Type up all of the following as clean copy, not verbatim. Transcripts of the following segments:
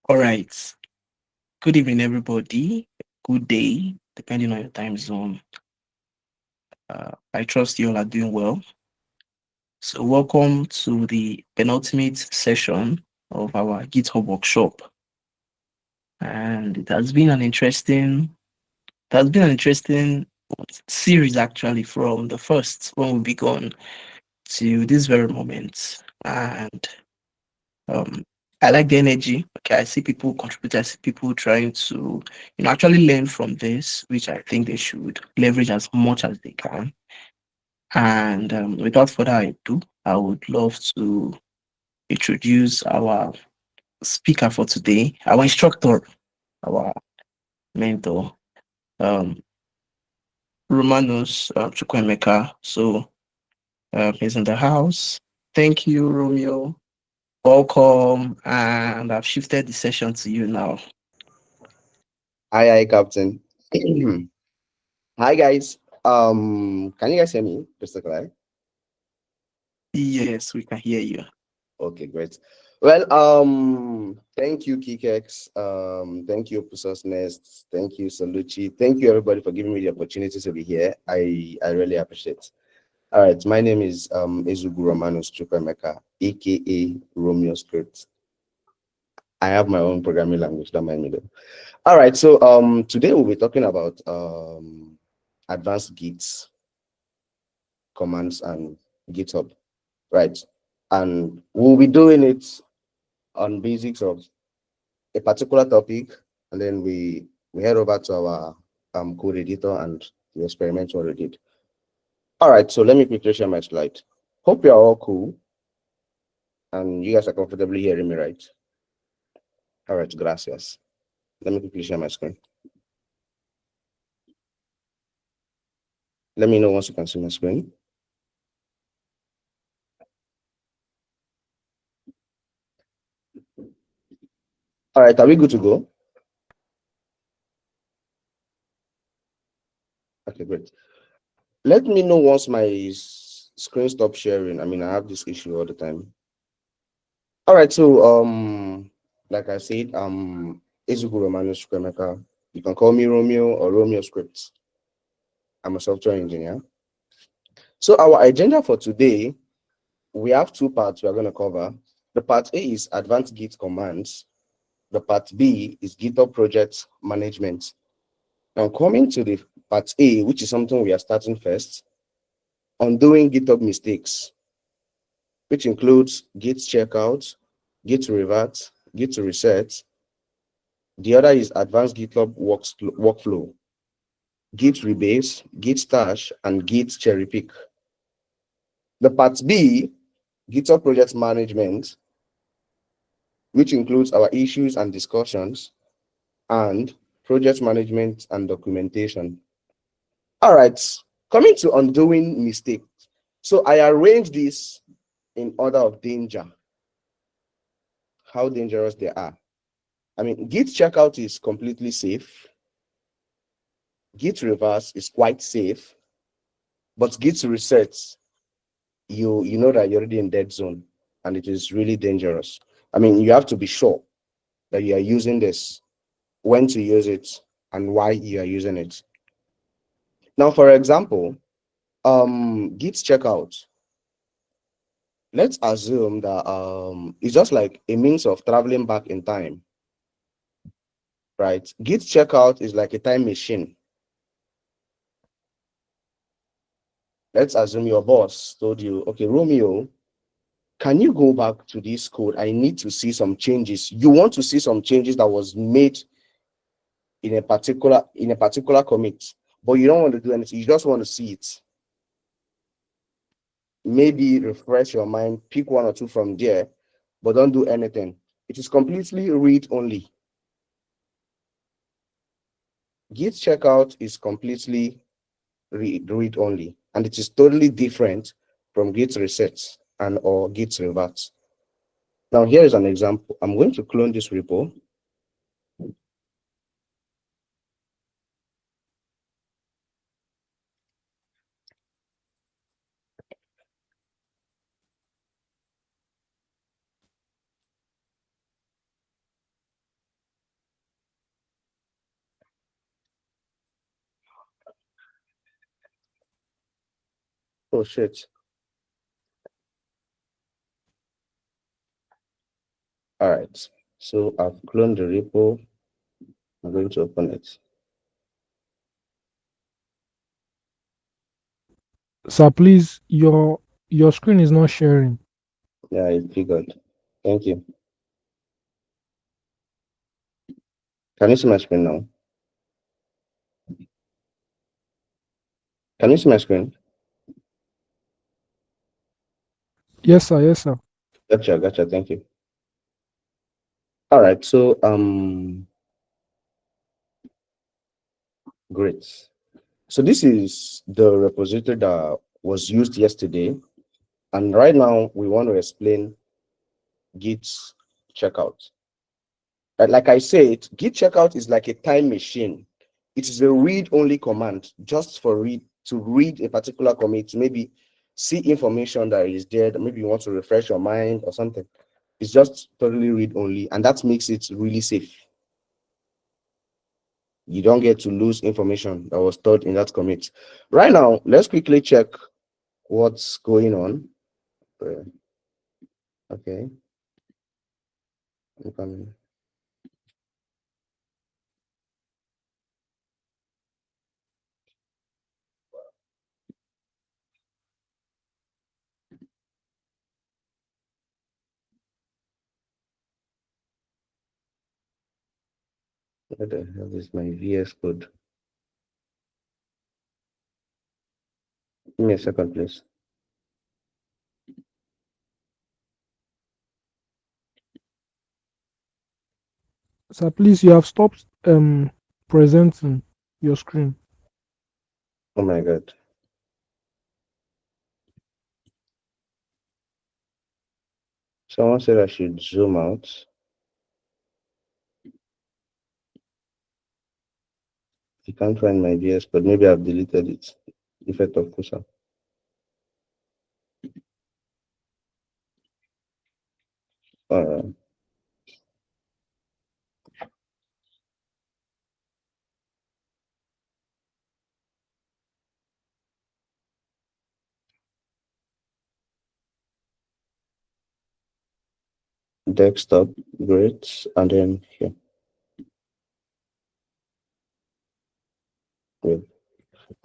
All right. Good evening, everybody. Good day, depending on your time zone. I trust you all are doing well. So, welcome to the penultimate session of our GitHub Workshop. And it has been an interesting series actually from the first when we began to this very moment. And um, I like the energy. Okay, I see people contribute. I see people trying to, actually learn from this, which I think they should leverage as much as they can. And without further ado, I would love to introduce our speaker for today, our instructor, our mentor, um, Romanus Chukwemeka. So he's in the house. Thank you, Romeo. Welcome, and I've shifted the session to you now. Hi, Captain. Hi, guys. Can you guys hear me? Just clear. Yes, we can hear you. Okay, great. Well, thank you, Kikex. Thank you, Pusos Nest. Thank you, Salucci. Thank you, everybody, for giving me the opportunity to be here. I really appreciate. All right, my name is Ezeugwu Romanus Chukwemeka, aka Romeo Script. I have my own programming language. Don't mind me though. All right, so today we'll be talking about advanced Git commands and GitHub, right? And we'll be doing it on basics of a particular topic, and then we head over to our code editor and we experiment what we did. All right, so let me quickly share my slide. Hope you're all cool and you guys are comfortably hearing me, right? All right, gracias. Let me quickly share my screen. Let me know once you can see my screen. All right, are we good to go? Okay, great. Let me know once my screen stops sharing. I mean, I have this issue all the time. All right, so like I said, Ezeugwu Romanus Chukwemeka. You can call me Romeo or Romeo Scripts. I'm a software engineer. So our agenda for today, we have two parts we are going to cover. The part A is advanced Git commands. The part B is GitHub project management. Now coming to the part A, which is something we are starting first, undoing GitHub mistakes, which includes Git checkout, Git revert, Git reset. The other is advanced GitHub workflow, Git rebase, Git stash, and Git cherry pick. The part B, GitHub project management, which includes our issues and discussions, and project management and documentation. All right, coming to undoing mistakes. So I arranged this in order of danger, how dangerous they are. I mean, Git checkout is completely safe. Git reverse is quite safe, but Git reset, you know that you're already in dead zone, and it is really dangerous. I mean, you have to be sure that you are using this, when to use it, and why you are using it. Now, for example, Git checkout. Let's assume that it's just like a means of traveling back in time, right? Git checkout is like a time machine. Let's assume your boss told you, okay, Romeo, can you go back to this code? I need to see some changes. You want to see some changes that was made in a particular commit, but you don't want to do anything. You just want to see it. Maybe refresh your mind, pick one or two from there, but don't do anything. It is completely read only. Git checkout is completely read only, and it is totally different from Git reset and or Git revert. Now here is an example. I'm going to clone this repo. Oh shit. All right. So I've cloned the repo. I'm going to open it. Sir, please, your screen is not sharing. Yeah, I figured. Thank you. Can you see my screen now? Can you see my screen? Yes, sir. Yes, sir. Gotcha, gotcha. Thank you. All right. So great. So this is the repository that was used yesterday, and right now we want to explain Git checkout. Like I said, Git checkout is like a time machine. It is a read-only command, just for read to read a particular commit, to maybe see information that is there, that maybe you want to refresh your mind or something. It's just totally read-only, and that makes it really safe. You don't get to lose information that was stored in that commit. Right now, let's quickly check what's going on. Okay, I'm coming. What the hell is my VS code? Give me a second, please. Sir, please, you have stopped presenting your screen. Oh my God. Someone said I should zoom out. I can't find my VS code. Maybe I've deleted it. Effect of cursor. Uh, Desktop, great, and then here. Good.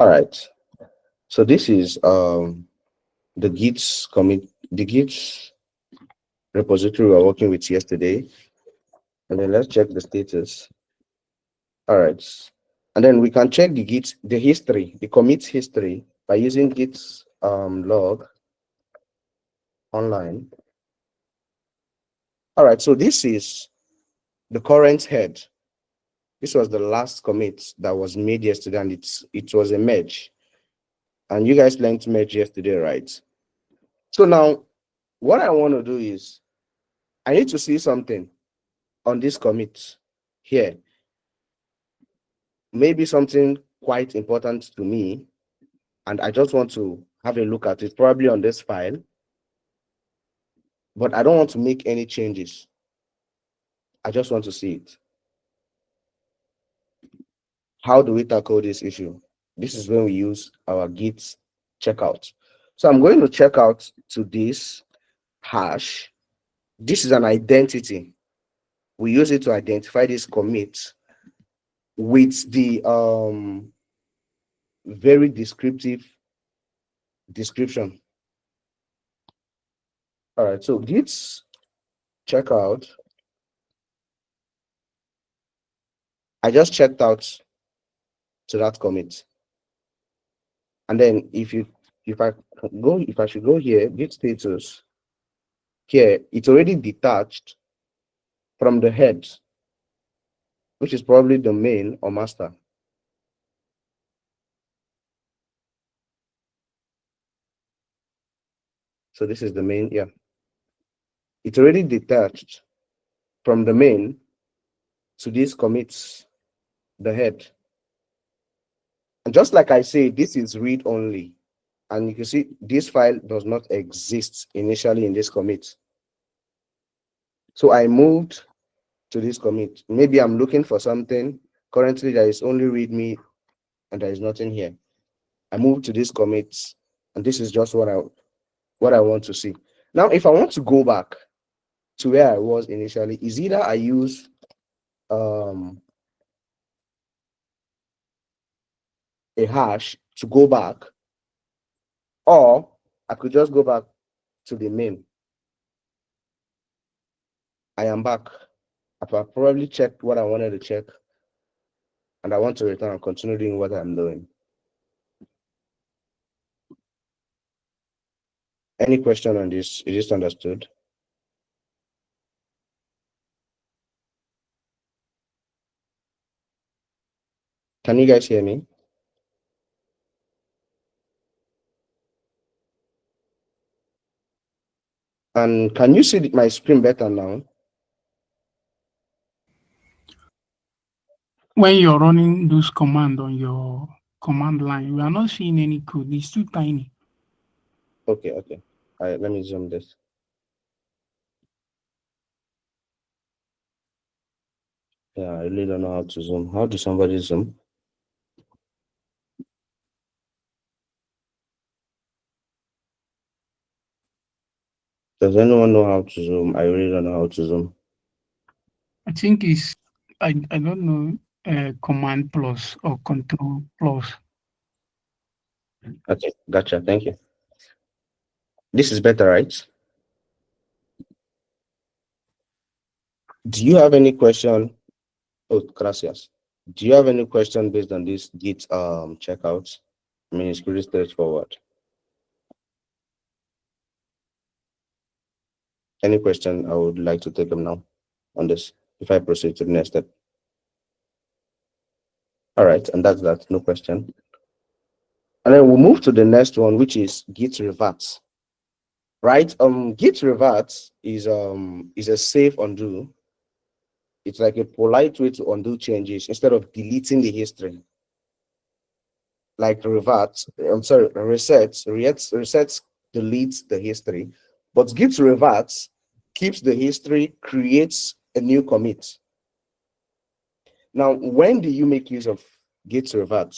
All right. So this is the Git commit, the Git repository we were working with yesterday, and then let's check the status. All right, and then we can check the history, the commit history by using Git log online. All right, so this is the current head. This was the last commit that was made yesterday, and it was a merge. And you guys learned merge yesterday, right? So now what I want to do is I need to see something on this commit here. Maybe something quite important to me, and I just want to have a look at it, probably on this file, but I don't want to make any changes. I just want to see it. How do we tackle this issue? This is when we use our Git checkout. So I'm going to check out to this hash. This is an identity. We use it to identify this commit with the very descriptive description. All right, so Git checkout. I just checked out to that commit. And then if I should go here, Git status, here, it's already detached from the head, which is probably the main or master. So this is the main, yeah. It's already detached from the main to this commits, the head. And just like I say, this is read only. And you can see this file does not exist initially in this commit. So I moved to this commit. Maybe I'm looking for something. Currently, there is only readme and there is nothing here. I moved to this commit And this is just what I want to see. Now, if I want to go back to where I was initially, is either I use a hash to go back, or I could just go back to the main. I am back. I've probably checked what I wanted to check, and I want to return and continue doing what I'm doing. Any question on this? Is this understood? Can you guys hear me? And can you see my screen better now? When you're running those commands on your command line, we are not seeing any code. It's too tiny. Okay. All right, let me zoom this. Yeah, I really don't know how to zoom. How does somebody zoom? Does anyone know how to zoom? I really don't know how to zoom. I think it's, I don't know, command plus or control plus. Okay, gotcha. Thank you. This is better, right? Do you have any question? Oh, gracias. Do you have any question based on this Git checkout? I mean, it's pretty straightforward. Any question? I would like to take them now on this if I proceed to the next step. All right, and that's that. No question. And then we'll move to the next one, which is Git revert. Right? Git revert is a safe undo. It's like a polite way to undo changes instead of deleting the history. Like revert, I'm sorry, resets deletes the history, but Git revert keeps the history, creates a new commit. Now, when do you make use of Git revert?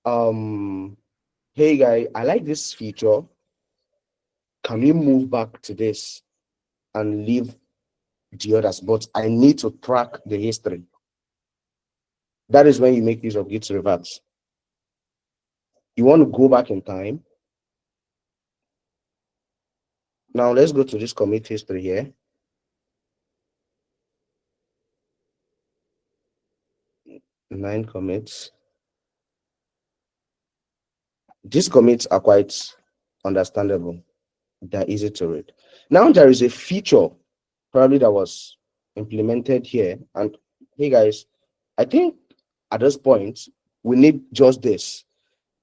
Hey guy, I like this feature. Can we move back to this and leave the others? But I need to track the history. That is when you make use of Git revert. You want to go back in time. Now let's go to this commit history here. Nine commits. These commits are quite understandable. They're easy to read. Now there is a feature probably that was implemented here. And hey guys, I think at this point, we need just this.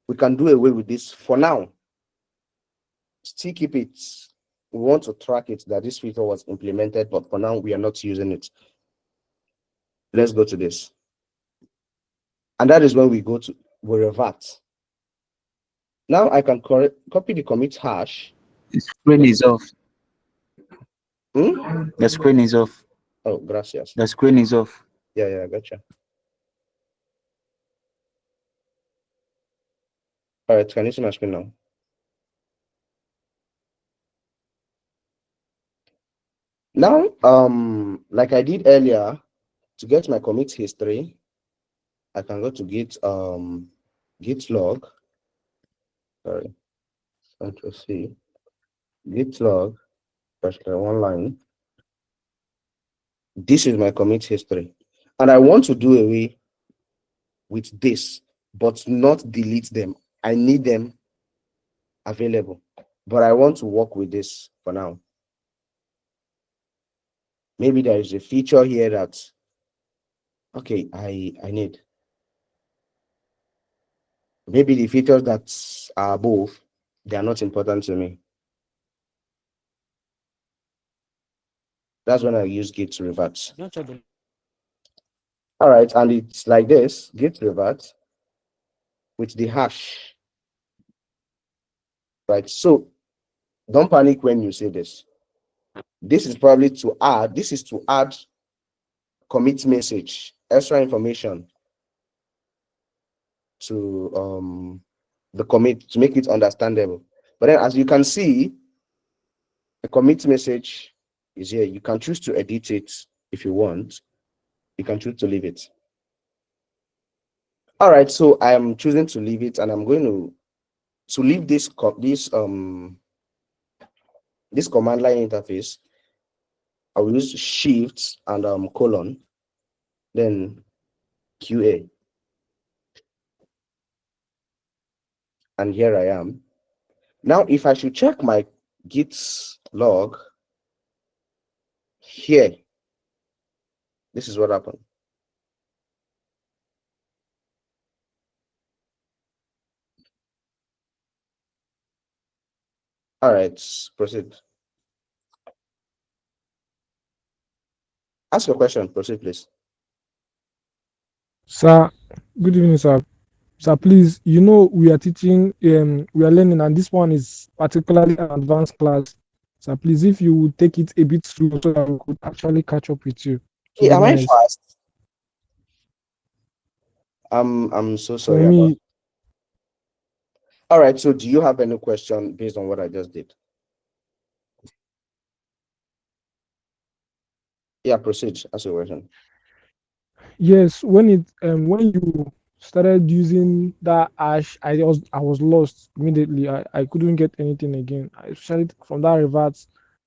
We can do away with this for now. Still keep it. We want to track it that this feature was implemented, but for now we are not using it. Let's go to this. And that is when we revert. Now I can copy the commit hash. The screen is off. Hmm? The screen is off. Oh, gracias. The screen is off. Yeah, gotcha. All right, can you see my screen now? Now, like I did earlier, to get my commit history, I can go to git log. Sorry, Control C. Git log, one line. This is my commit history, and I want to do away with this, but not delete them. I need them available, but I want to work with this for now. Maybe there is a feature here that, okay, I need. Maybe the features that are above, they are not important to me. That's when I use git revert. All right, and it's like this, git revert with the hash. Right, so don't panic when you say this. This is probably to add, this is to add commit message, extra information to the commit to make it understandable. But then as you can see, the commit message is here. You can choose to edit it if you want. You can choose to leave it. All right, so I am choosing to leave it, and I'm going to leave this this command line interface. I will use shift and colon, then QA. And here I am. Now, if I should check my Git log here, this is what happened. All right, proceed. Ask your question. Proceed, please. Sir, good evening, sir. Sir, please, you know we are teaching, we are learning, and this one is particularly an advanced class. Sir, please, if you would take it a bit slow so that we could actually catch up with you, it Hey, would am be I nice. fast? I'm so For sorry about. me, All right, so do you have any question based on what I just did? Yeah, proceed. Ask your question. yes, when you started using that hash, I was lost immediately. I couldn't get anything again. Especially from that revert,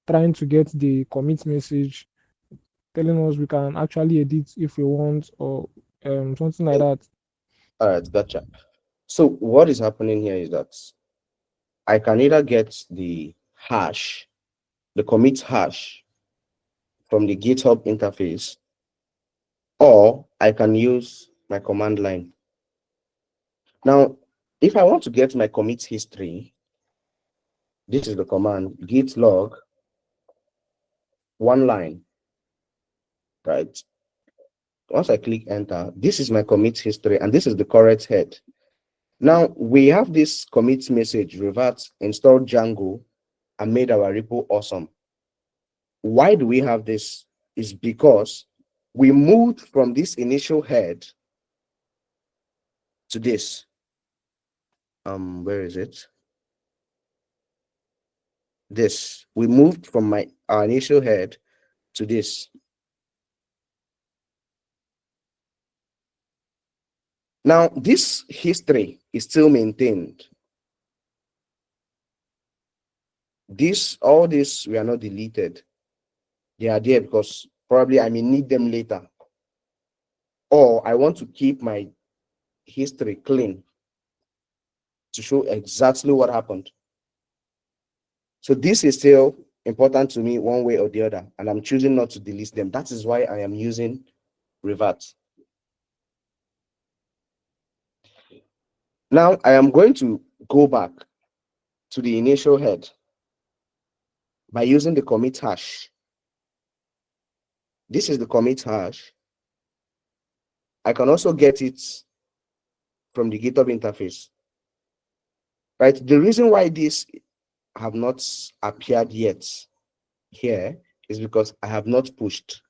trying to get the commit message telling us we can actually edit if we want, or something like that. All right, gotcha. So what is happening here is that I can either get the hash, the commit hash from the GitHub interface, or I can use my command line. Now, if I want to get my commit history, this is the command git log one line, right? Once I click enter, this is my commit history, and this is the correct head. Now we have this commit message revert installed Django and made our repo awesome. Why do we have this? Is because we moved from this initial head to this. Where is it? This. We moved from our initial head to this. Now, this history is still maintained. All this, we are not deleted. They are there because probably I may need them later. Or I want to keep my history clean to show exactly what happened. So this is still important to me one way or the other, and I'm choosing not to delete them. That is why I am using revert. Now I am going to go back to the initial head by using the commit hash. This is the commit hash. I can also get it from the GitHub interface. Right? The reason why this have not appeared yet here is because I have not pushed.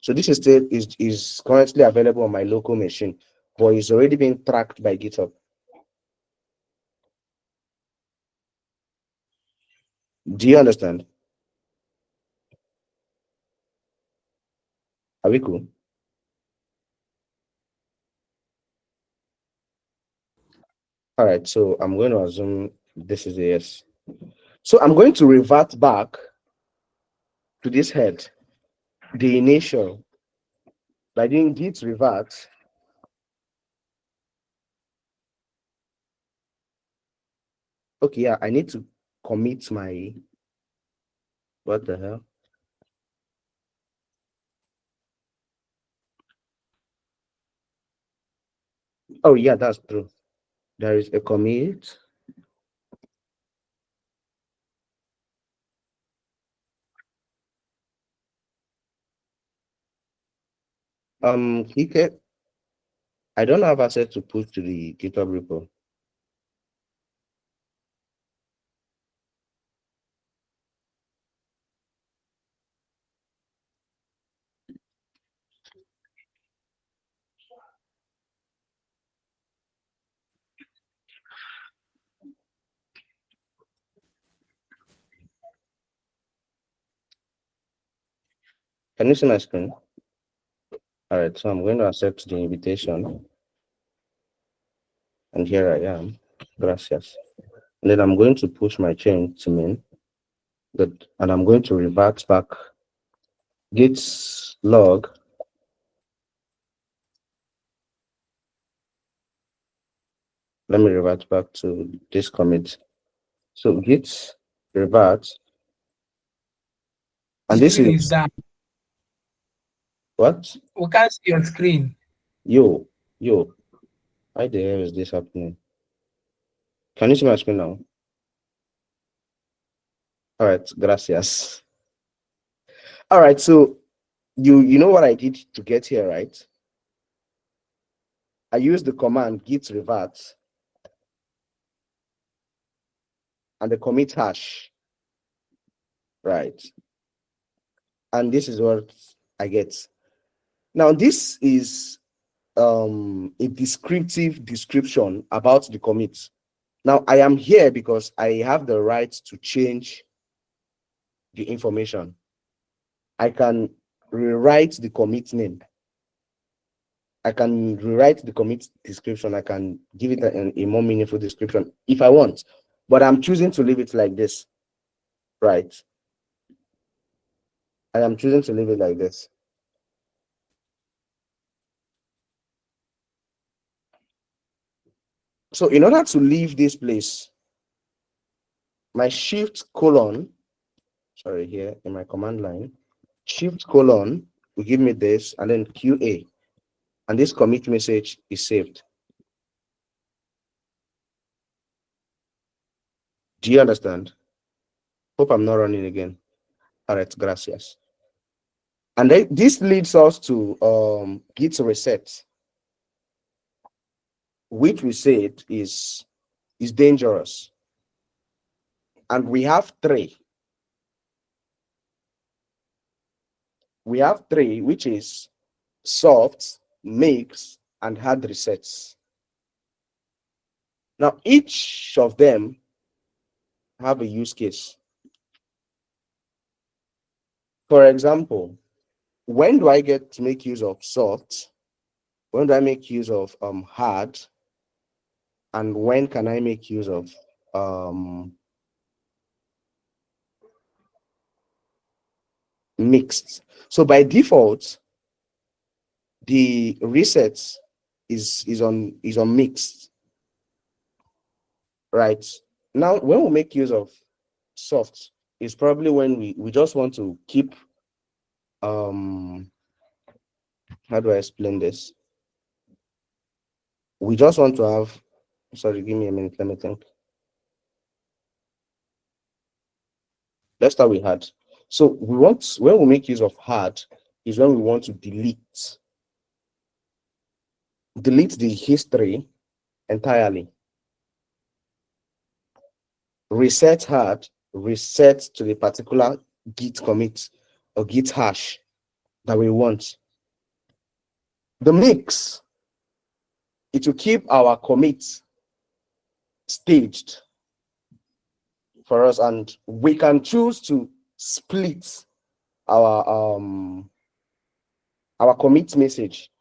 So this is currently available on my local machine, but it's already being tracked by GitHub. Do you understand? Are we cool? All right, so I'm going to assume this is a yes. So I'm going to revert back to this head, the initial. By doing git revert, okay, yeah, I need to commit my, what the hell? Oh, yeah, that's true. There is a commit. Kike, I don't have access to push to the GitHub repo. Can you see my screen? All right, so I'm going to accept the invitation. And here I am. Gracias. And then I'm going to push my change to main. Good. And I'm going to revert back git log. Let me revert back to this commit. So git revert. And this Screen is is down. what? We can't see your screen. Yo, why the hell is this happening? Can you see my screen now? All right, gracias. All right, so you know what I did to get here, right? I used the command git revert and the commit hash, right? And this is what I get. Now, this is a descriptive description about the commit. Now, I am here because I have the right to change the information. I can rewrite the commit name. I can rewrite the commit description. I can give it a more meaningful description if I want, but I'm choosing to leave it like this, right? I am choosing to leave it like this. So in order to leave this place, my shift colon, sorry, here in my command line, shift colon will give me this, and then QA, and this commit message is saved. Do you understand? Hope I'm not running again. All right, gracias. And then this leads us to git reset, which we said is dangerous. And we have three. We have three, which is soft, mix, and hard resets. Now, each of them have a use case. For example, when do I get to make use of soft? When do I make use of hard? And when can I make use of mixed? So by default, the reset is on mixed, right? Now, when we make use of soft, is probably when we just want to keep how do I explain this? We just want to have, sorry, give me a minute, let me think. Let's start with hard. So we want, when we make use of hard, is when we want to delete the history entirely. Reset hard, reset to the particular git commit or git hash that we want. The mix, it will keep our commits staged for us, and we can choose to split our commit message.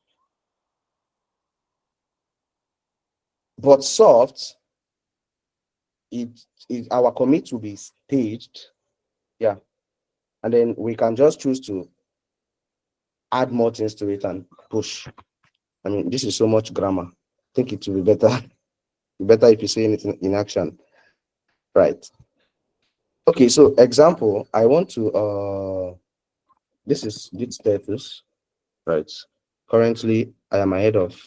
But soft, our commit will be staged, yeah, and then we can just choose to add more things to it and push. I mean, this is so much grammar. I think it will be better better if you see it in action, right? Okay, so example, I want to this is git status, right? Currently I am ahead of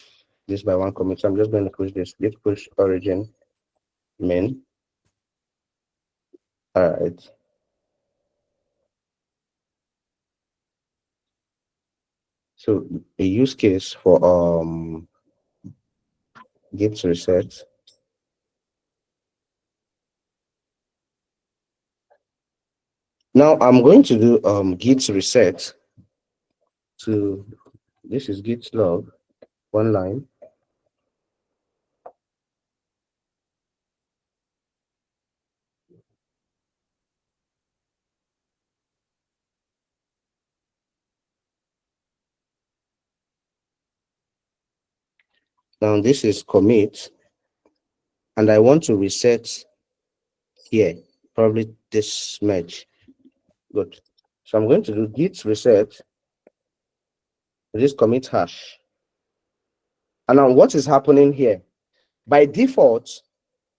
this by one commit, so I'm just going to push this git push origin main. All right, so a use case for git reset. Now I'm going to do git reset to, this is git log, one line. Now this is commit, and I want to reset here, probably this merge. Good. So I'm going to do git reset this commit hash. And now what is happening here? By default,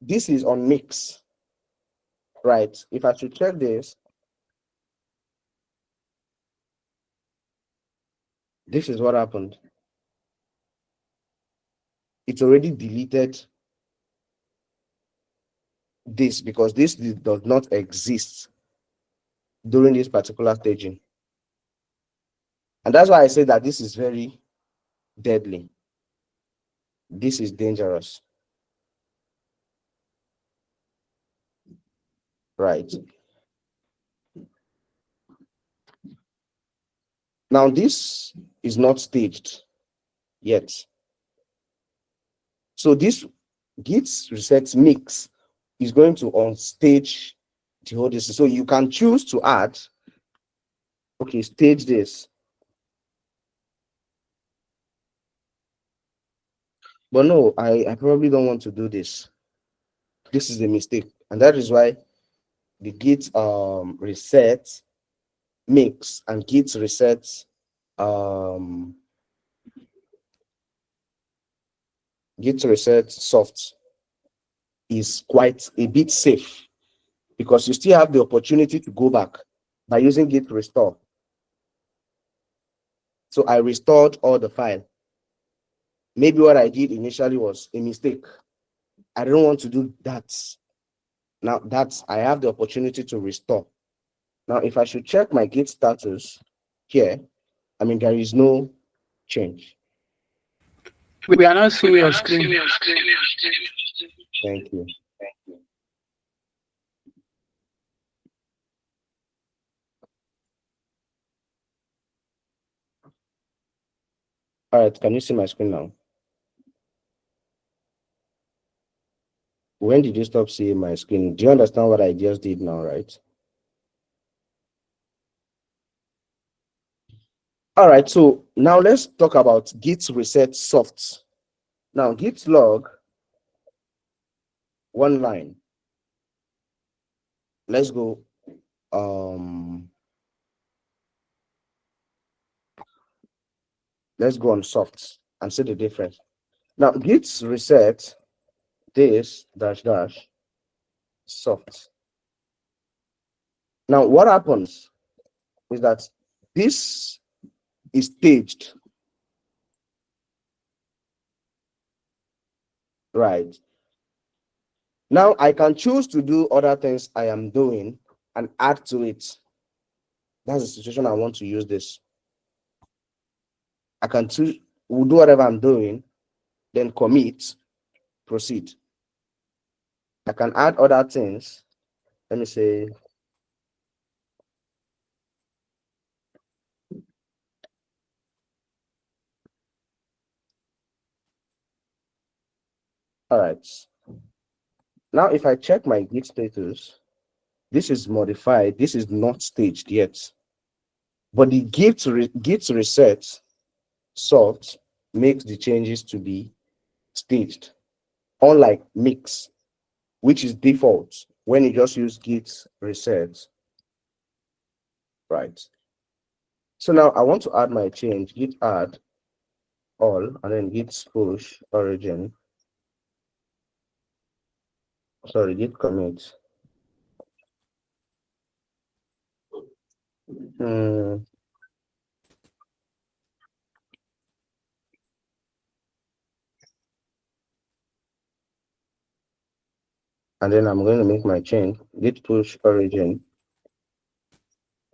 this is on mix, right? If I should check this, this is what happened. It's already deleted this because this does not exist during this particular staging. And that's why I say that this is very deadly. This is dangerous. Right. Now this is not staged yet. So this git reset mix is going to unstage the whole thing. So you can choose to add, okay, stage this. But no, I probably don't want to do this. This is a mistake. And that is why the git reset mix and git reset git reset soft is quite a bit safe, because you still have the opportunity to go back by using git restore. So I restored all the file. Maybe what I did initially was a mistake. I don't want to do that. Now that's, I have the opportunity to restore. Now, if I should check my git status here, I mean, there is no change. We are not seeing your screen. Thank you. All right, can you see my screen now? When did you stop seeing my screen? Do you understand what I just did now, right? All right, so now let's talk about git reset soft. Now, git log, one line. Let's go. Let's go on soft and see the difference. Now, git reset this dash dash soft. Now, what happens is that this is staged, right? Now I can choose to do other things I am doing and add to it. That's the situation I want to use this. I can choose, will do whatever I'm doing, then commit, proceed. I can add other things. Let me say, all right. Now, if I check my git status, this is modified. This is not staged yet. But the git reset soft makes the changes to be staged, unlike mix, which is default when you just use git reset, right? So now I want to add my change, git add all, and then git push origin. Sorry, git commit. And then I'm going to make my change, git push origin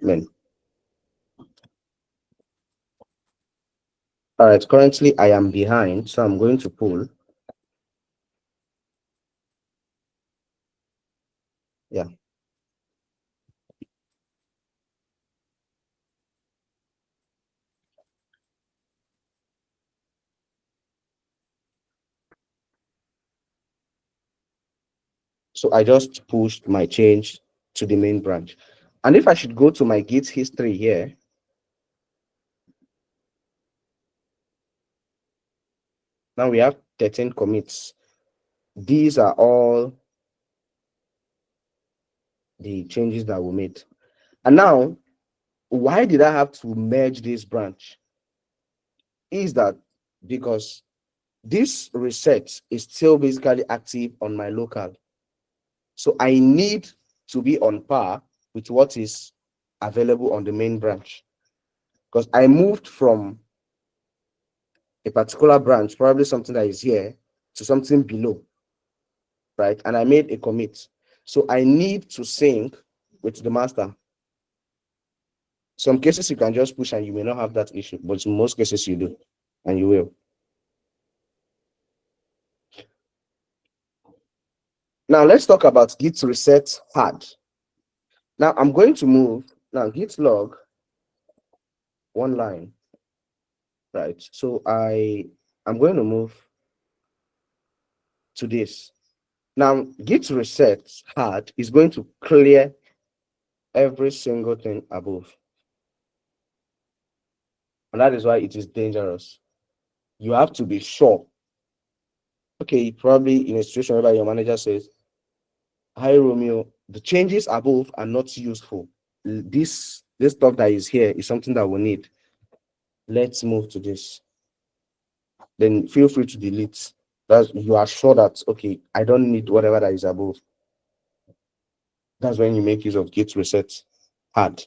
min. All right, currently I am behind, so I'm going to pull. Yeah. So I just pushed my change to the main branch. And if I should go to my git history here, now we have 13 commits. These are all the changes that we made. And now, why did I have to merge this branch? Is that because this reset is still basically active on my local. So I need to be on par with what is available on the main branch. Because I moved from a particular branch, probably something that is here, to something below, right? And I made a commit. So I need to sync with the master. Some cases you can just push and you may not have that issue, but in most cases you do, and you will. Now let's talk about git reset hard. Now I'm going to move, now git log, one line, right? So I'm going to move to this. Now git reset hard is going to clear every single thing above. And that is why it is dangerous. You have to be sure. Okay, probably in a situation where your manager says, "Hi Romeo, the changes above are not useful. This stuff that is here is something that we need. Let's move to this." Then feel free to delete. That you are sure that, okay, I don't need whatever that is above. That's when you make use of git reset hard.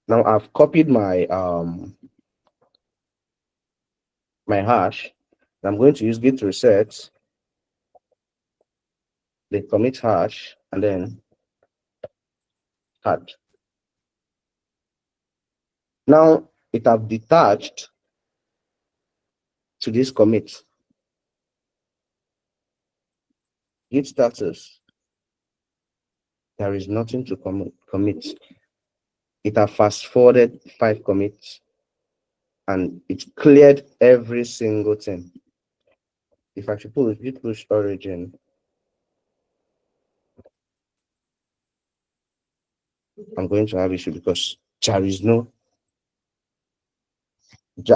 Now I've copied my my hash. I'm going to use git reset, the commit hash, and then hard. Now it have detached to this commit. Git status. There is nothing to commit. It have fast forwarded 5 commits and it cleared every single thing. If I should push git push origin, I'm going to have issue because there is no,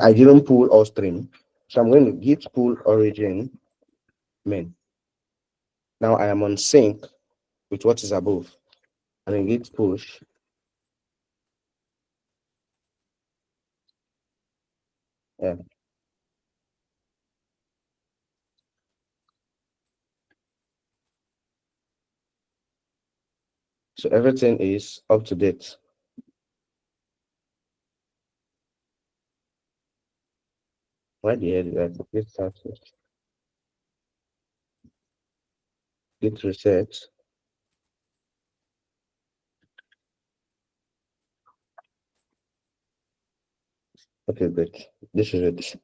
I didn't pull all stream. So I'm going to git pull origin main. Now I am on sync with what is above. And then git push. Yeah. So everything is up to date. Why the hell did I git status? Git reset. Okay, great. This is it.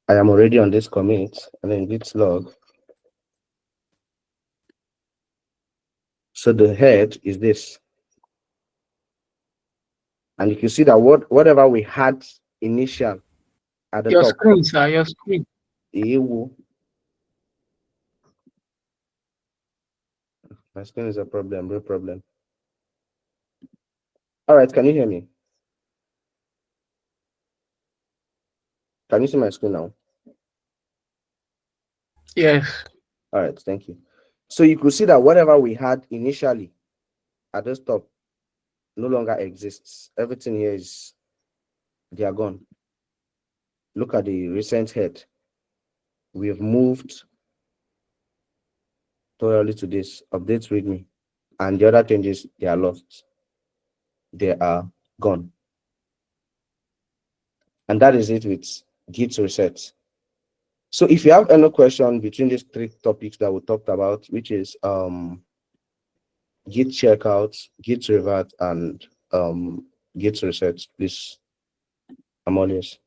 I am already on this commit, and then git log. So the head is this. And you can see that whatever we had initial at the Your top, screen, sir, your screen. ew, my screen is a problem, real problem. All right, can you hear me? Can you see my screen now? Yes. All right, thank you. So you could see that whatever we had initially at the top no longer exists. Everything here is, they are gone. Look at the recent head. We have moved thoroughly to this update readme, and the other changes, they are lost. They are gone. And that is it with git reset. So if you have any question between these 3 topics that we talked about, which is git checkout, git revert, and git reset, please, I'm all ears.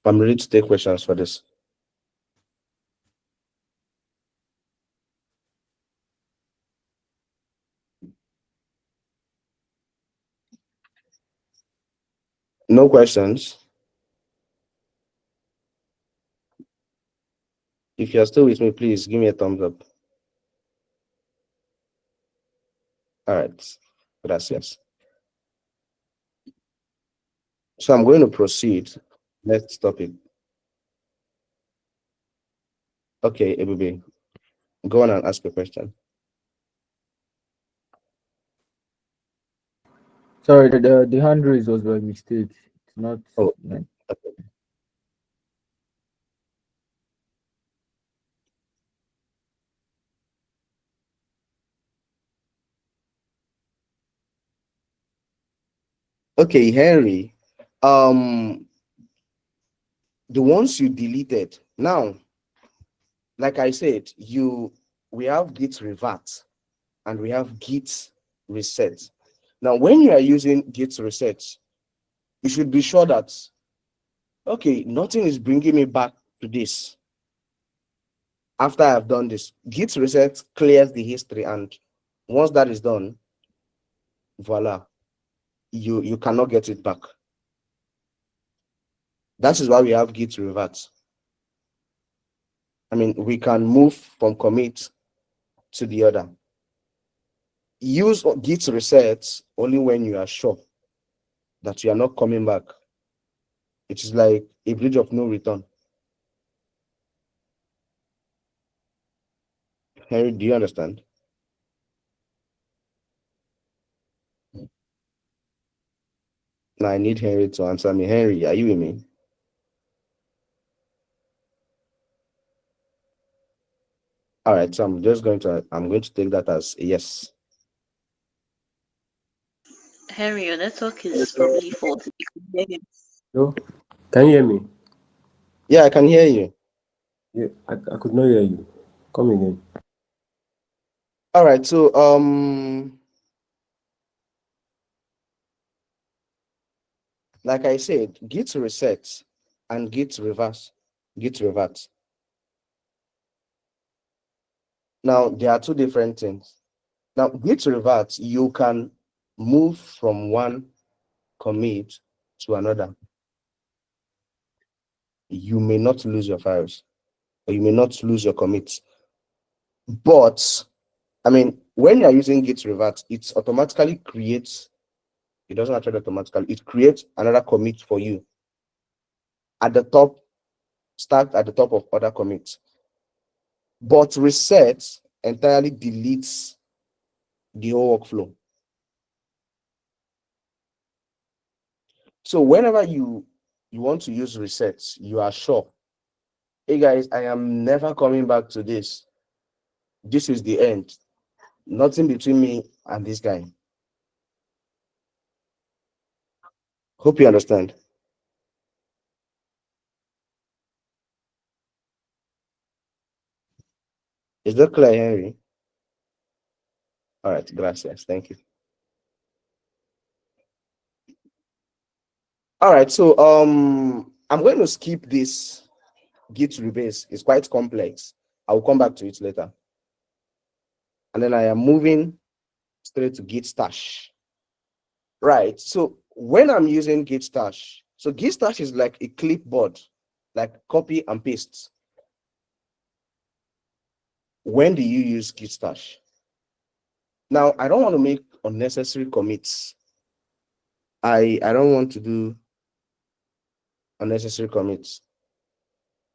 I'm ready to take questions for this. No questions? If you're still with me, please give me a thumbs up. All right. Gracias. So I'm going to proceed. Let's stop it. Okay, Ebube, go on and ask a question. Sorry, the hand raise was by mistake. It's not. Oh, Like, okay. Okay, Henry. Um, the ones you deleted. Now, like I said, we have git revert and we have git reset. Now, when you are using git reset, you should be sure that, okay, nothing is bringing me back to this after I've done this. Git reset clears the history, and once that is done, voila, you cannot get it back. That is why we have git revert. I mean, we can move from commit to the other. Use git reset only when you are sure that you are not coming back. It is like a bridge of no return. Henry, do you understand? Now I need Henry to answer me. Henry, are you with me? All right, so I'm going to take that as a yes. Henry, your network is probably faulty. You can hear him. No, can you hear me? Yeah, I can hear you. Yeah, I could not hear you. Come again. All right, so like I said, git reset and git revert. Now there are two different things. Now git revert, you can move from one commit to another. You may not lose your files, or you may not lose your commits. But I mean, when you're using git revert, it automatically creates, it doesn't actually automatically, it creates another commit for you at the top, start at the top of other commits. But reset entirely deletes the whole workflow. So whenever you want to use resets, you are sure, hey guys, I am never coming back to this. This is the end. Nothing between me and this guy. Hope you understand. Is that clear, Henry? All right, gracias. Thank you. All right, so I'm going to skip this git rebase. It's quite complex. I will come back to it later. And then I am moving straight to git stash. Right. So when I'm using git stash, so git stash is like a clipboard, like copy and paste. When do you use git stash? Now, I don't want to make unnecessary commits. I don't want to do unnecessary commits.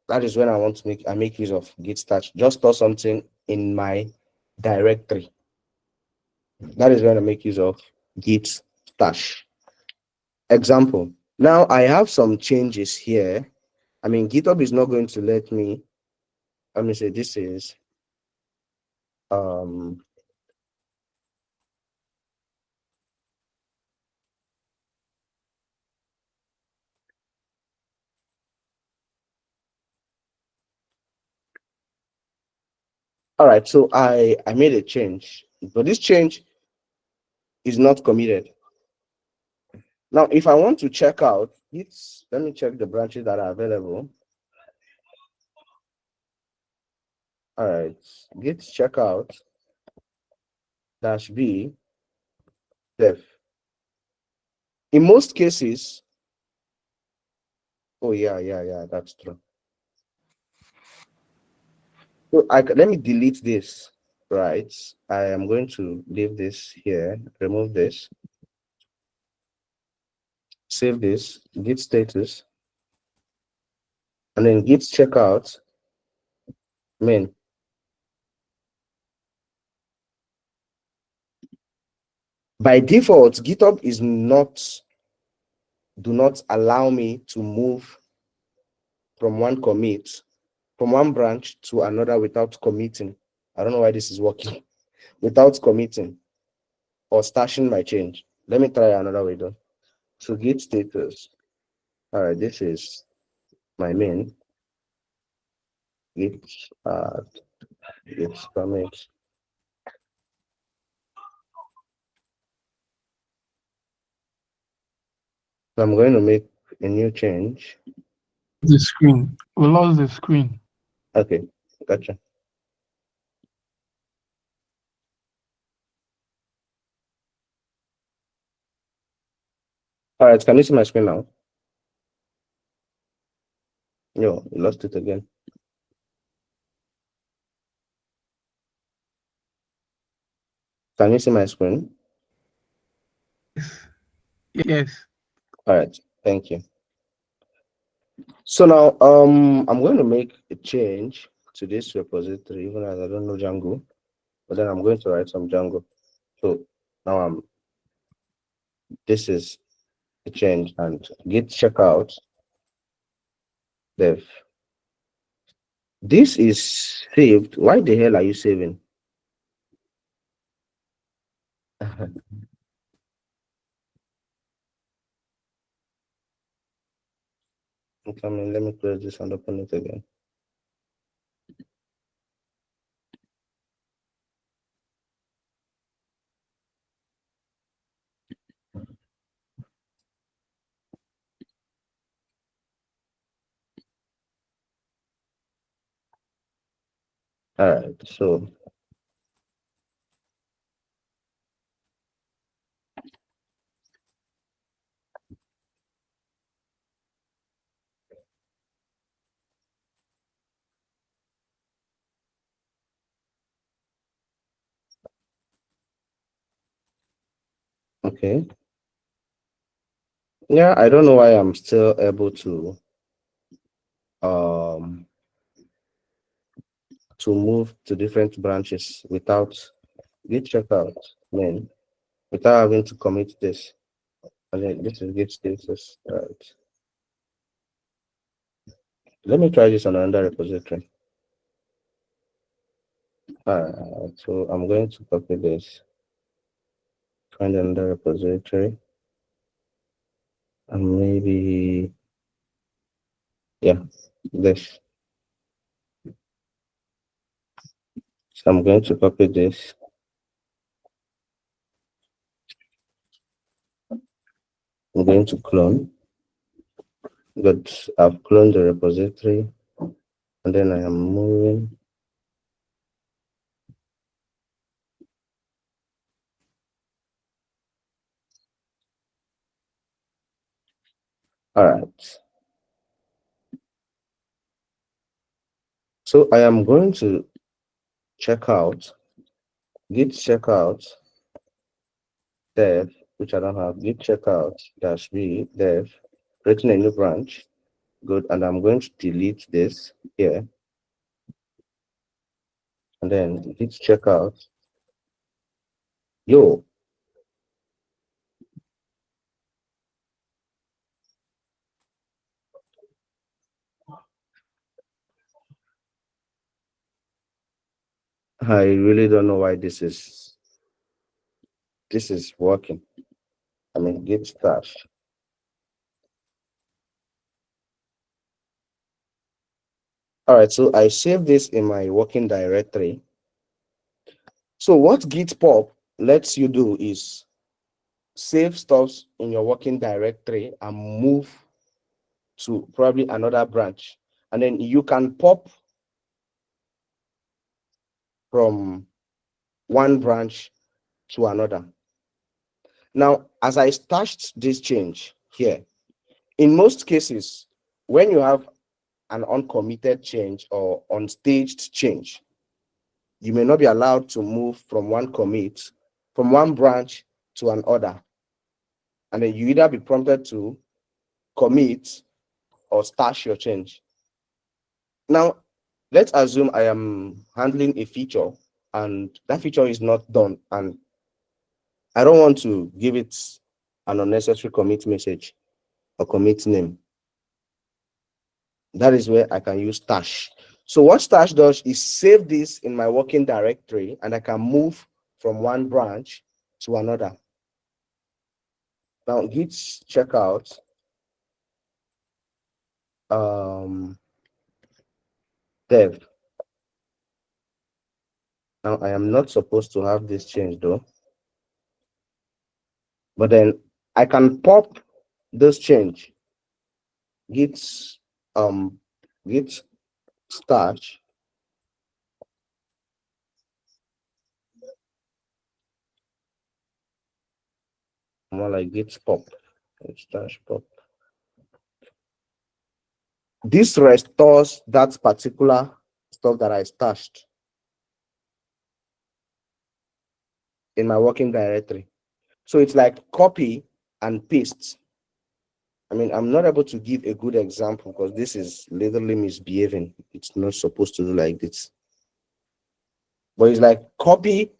That is when I make use of git stash. Just store something in my directory. That is when I make use of git stash. Example. Now I have some changes here. I mean, GitHub is not going to let me say this is all right, so I made a change, but this change is not committed. Now if I want to check out, let me check the branches that are available. All right, git checkout -b def. In most cases, oh yeah, that's true. So let me delete this. Right, I am going to leave this here, remove this. Save this, git status, and then git checkout main. By default, GitHub do not allow me to move from one branch to another without committing. I don't know why this is working. Without committing or stashing my change. Let me try another way though. So git status. All right, this is my main. Git git commit. So I'm going to make a new change. The screen. We lost the screen. Okay, gotcha. All right, can you see my screen now? No, you lost it again. Can you see my screen? Yes. All right, thank you. So now, I'm going to make a change to this repository, even as I don't know Django, but then I'm going to write some Django. So now this is a change, and git checkout dev. This is saved. Why the hell are you saving? Okay, let me close this and open it again. All right, so okay. Yeah, I don't know why I'm still able to move to different branches without git checkout, man, without having to commit this. And then this is git status. Right. Let me try this on another repository. So I'm going to copy this, find another repository, and maybe this. So I'm going to copy this. I'm going to clone, but I've cloned the repository, and then I am moving. All right. So I am going to check out, git checkout dev, which I don't have, git checkout -b dev, creating a new branch. Good, and I'm going to delete this here, and then git checkout. Yo, I really don't know why this is working. I mean, git stash. All right, so I save this in my working directory. So what git pop lets you do is save stuff in your working directory and move to probably another branch, and then you can pop from one branch to another. Now, as I stashed this change here, in most cases, when you have an uncommitted change or unstaged change, you may not be allowed to move from one branch to another. and then you either be prompted to commit or stash your change. Now, let's assume I am handling a feature and that feature is not done, and I don't want to give it an unnecessary commit message or commit name. That is where I can use stash. So what stash does is save this in my working directory, and I can move from one branch to another. Now git checkout dev. Now I am not supposed to have this change though, but then I can pop this change. Git git stash more like git pop. Stash pop. This restores that particular stuff that I stashed in my working directory. So it's like copy and paste. I mean, I'm not able to give a good example because this is literally misbehaving. It's not supposed to do like this. But it's like copy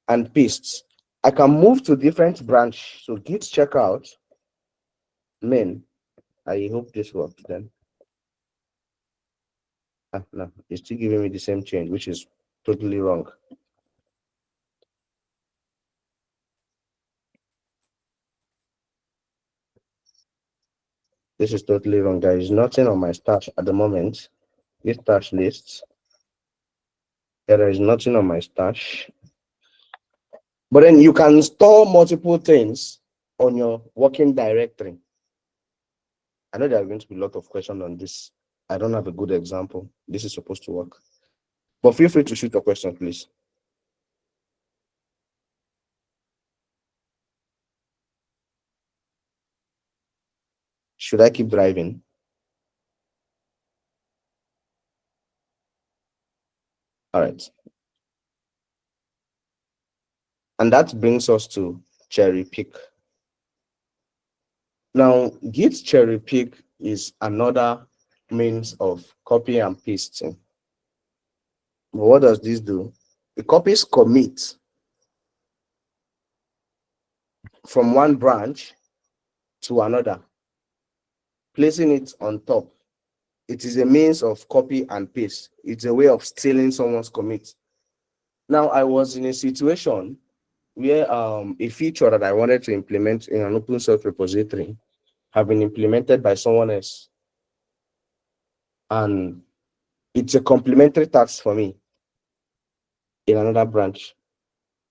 and paste. I can move to different branch. So git checkout main. I hope this works then. No, it's still giving me the same change, which is totally wrong. This is totally wrong. There is nothing on my stash at the moment. This stash list. There is nothing on my stash. But then you can store multiple things on your working directory. I know there are going to be a lot of questions on this. I don't have a good example. This is supposed to work. But feel free to shoot your question, please. Should I keep driving? All right. And that brings us to cherry pick. Now, git cherry pick is another means of copy and pasting. What does this do? It copies commit from one branch to another, placing it on top. It is a means of copy and paste. It's a way of stealing someone's commit. Now, I was in a situation where a feature that I wanted to implement in an open source repository have been implemented by someone else. And it's a complementary task for me in another branch.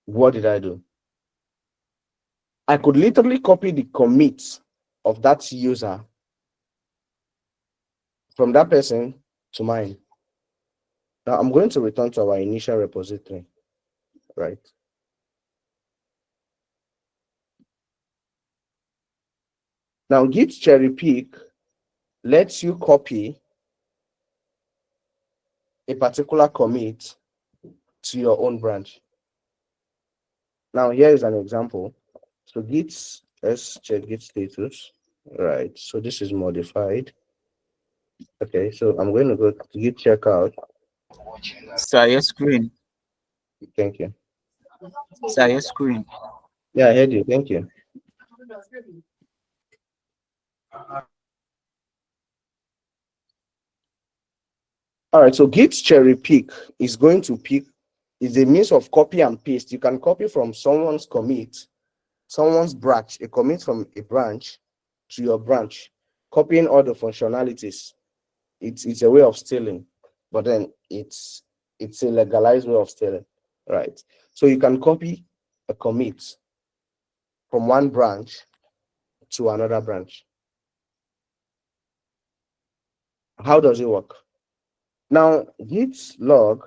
What did I do? I could literally copy the commit of that user from that person to mine. Now I'm going to return to our initial repository, right? Now git cherry pick lets you copy a particular commit to your own branch. Now here is an example. So let's check git status. Right, so this is modified. Okay, so I'm going to go to git checkout. Sir, your screen. Thank you. Sir, your screen. Yeah, I heard you. Thank you. All right, so git cherry pick is going to pick, is a means of copy and paste. You can copy from someone's commit, someone's branch, a commit from a branch to your branch, copying all the functionalities. It's a way of stealing, but then it's a legalized way of stealing, right? So you can copy a commit from one branch to another branch. How does it work? Now, git log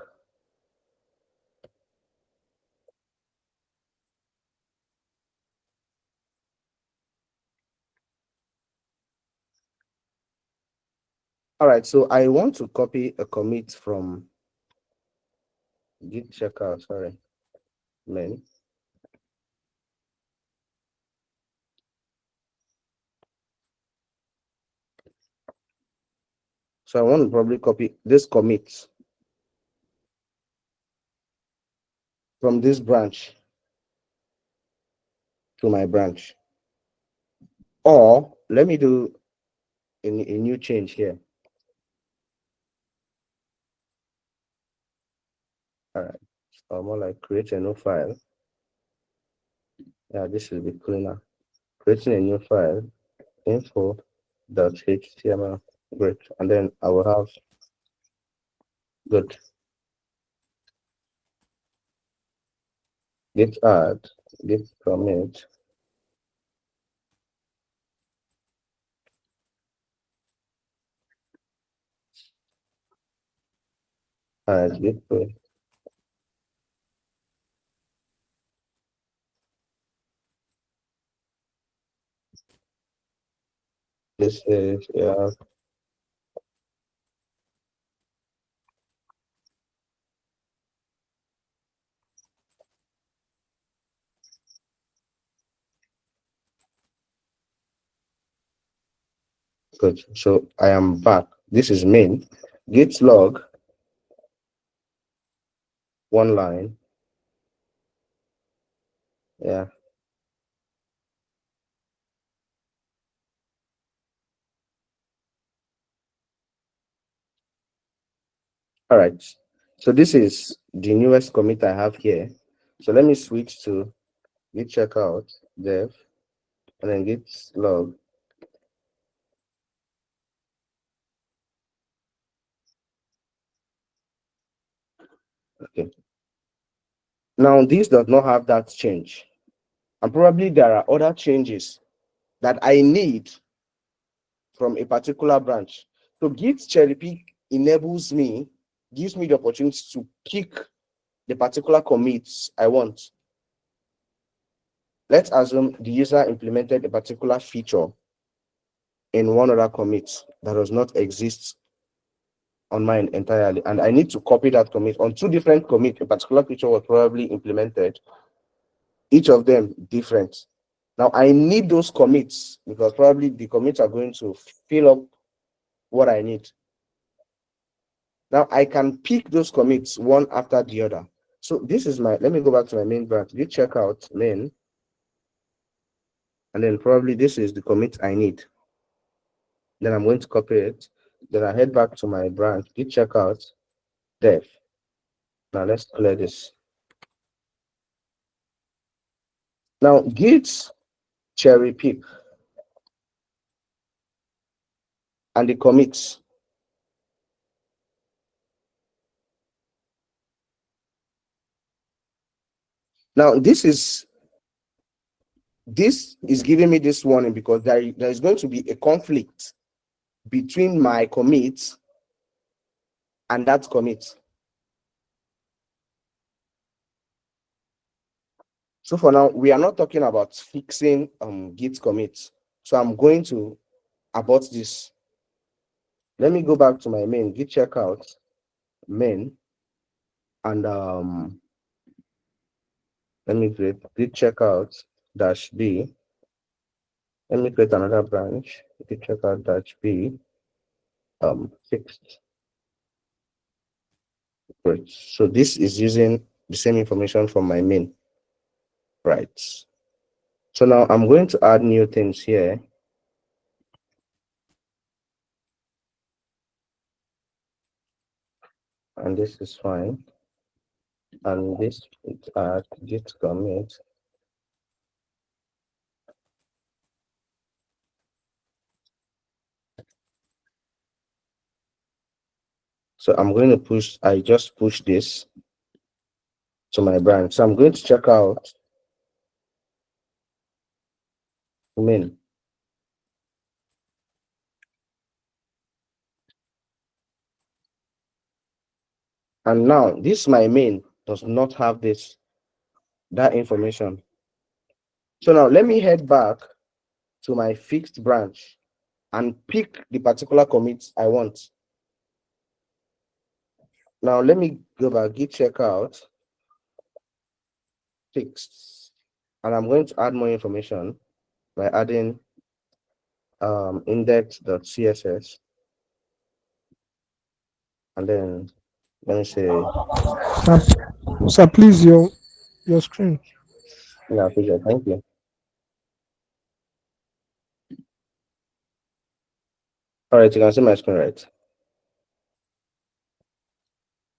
all right, so I want to copy a commit from git checkout, sorry, main. So I want to probably copy this commit from this branch to my branch. Or let me do a new change here. All right. So more like create a new file. Yeah, this will be cleaner. Creating a new file, info.html. Great. And then I will have good. Git add, git commit. All right, git pull. This is good. So I am back. This is main. Git log, one line. Yeah. All right. So this is the newest commit I have here. So let me switch to git checkout dev and then git log. Okay. Now this does not have that change. And probably there are other changes that I need from a particular branch. So git cherry pick enables me, gives me the opportunity to pick the particular commits I want. Let's assume the user implemented a particular feature in one other commit that does not exist on mine entirely, and I need to copy that commit on two different commits. A particular feature was probably implemented, each of them different. Now I need those commits because probably the commits are going to fill up what I need. Now I can pick those commits one after the other. So this is my, let me go back to my main branch. You check out main, and then probably this is the commit I need. Then I'm going to copy it. Then I head back to my branch. Git checkout dev. Now let's clear this. Now git cherry pick and the commits. Now this is giving me this warning because there is going to be a conflict between my commit and that commit. So for now, we are not talking about fixing git commits. So I'm going to abort this. Let me go back to my main git checkout main, and let me create git checkout dash b. Let me create another branch, git checkout dash b fixed. Great. So this is using the same information from my main. Right. So now I'm going to add new things here. And this is fine. And this is add git commit. So I'm going to push, I just push this to my branch. So I'm going to check out main. And now this my main does not have that information. So now let me head back to my fixed branch and pick the particular commit I want. Now let me go back, git checkout fixed, and I'm going to add more information by adding index.css. and then let me say, Sir, sir, please your screen. yeah, appreciate. Thank you. All right, you can see my screen, right?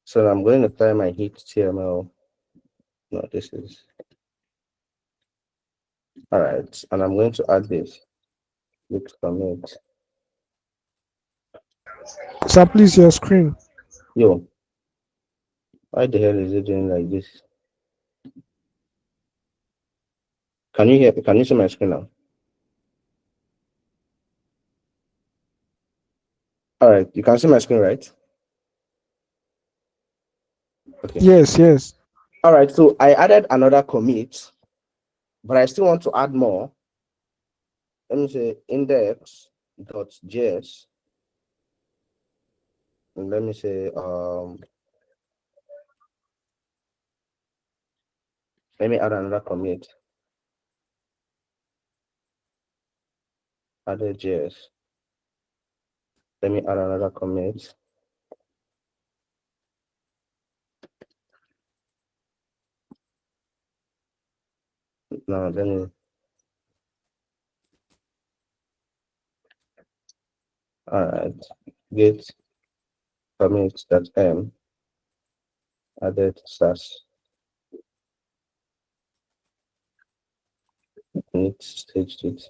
So I'm going to try my HTML. No, this is all right, and I'm going to add this. Click commit. Sir, please your screen. Yo, why the hell is it doing like this? Can you hear? Can you see my screen now? All right, you can see my screen, right? Okay. Yes. All right, so I added another commit, but I still want to add more. Let me say index.js, and let me say let me add another commit. Added JS. Let me add another commit. Now let me. All right, git commit.m added SAS init staged it.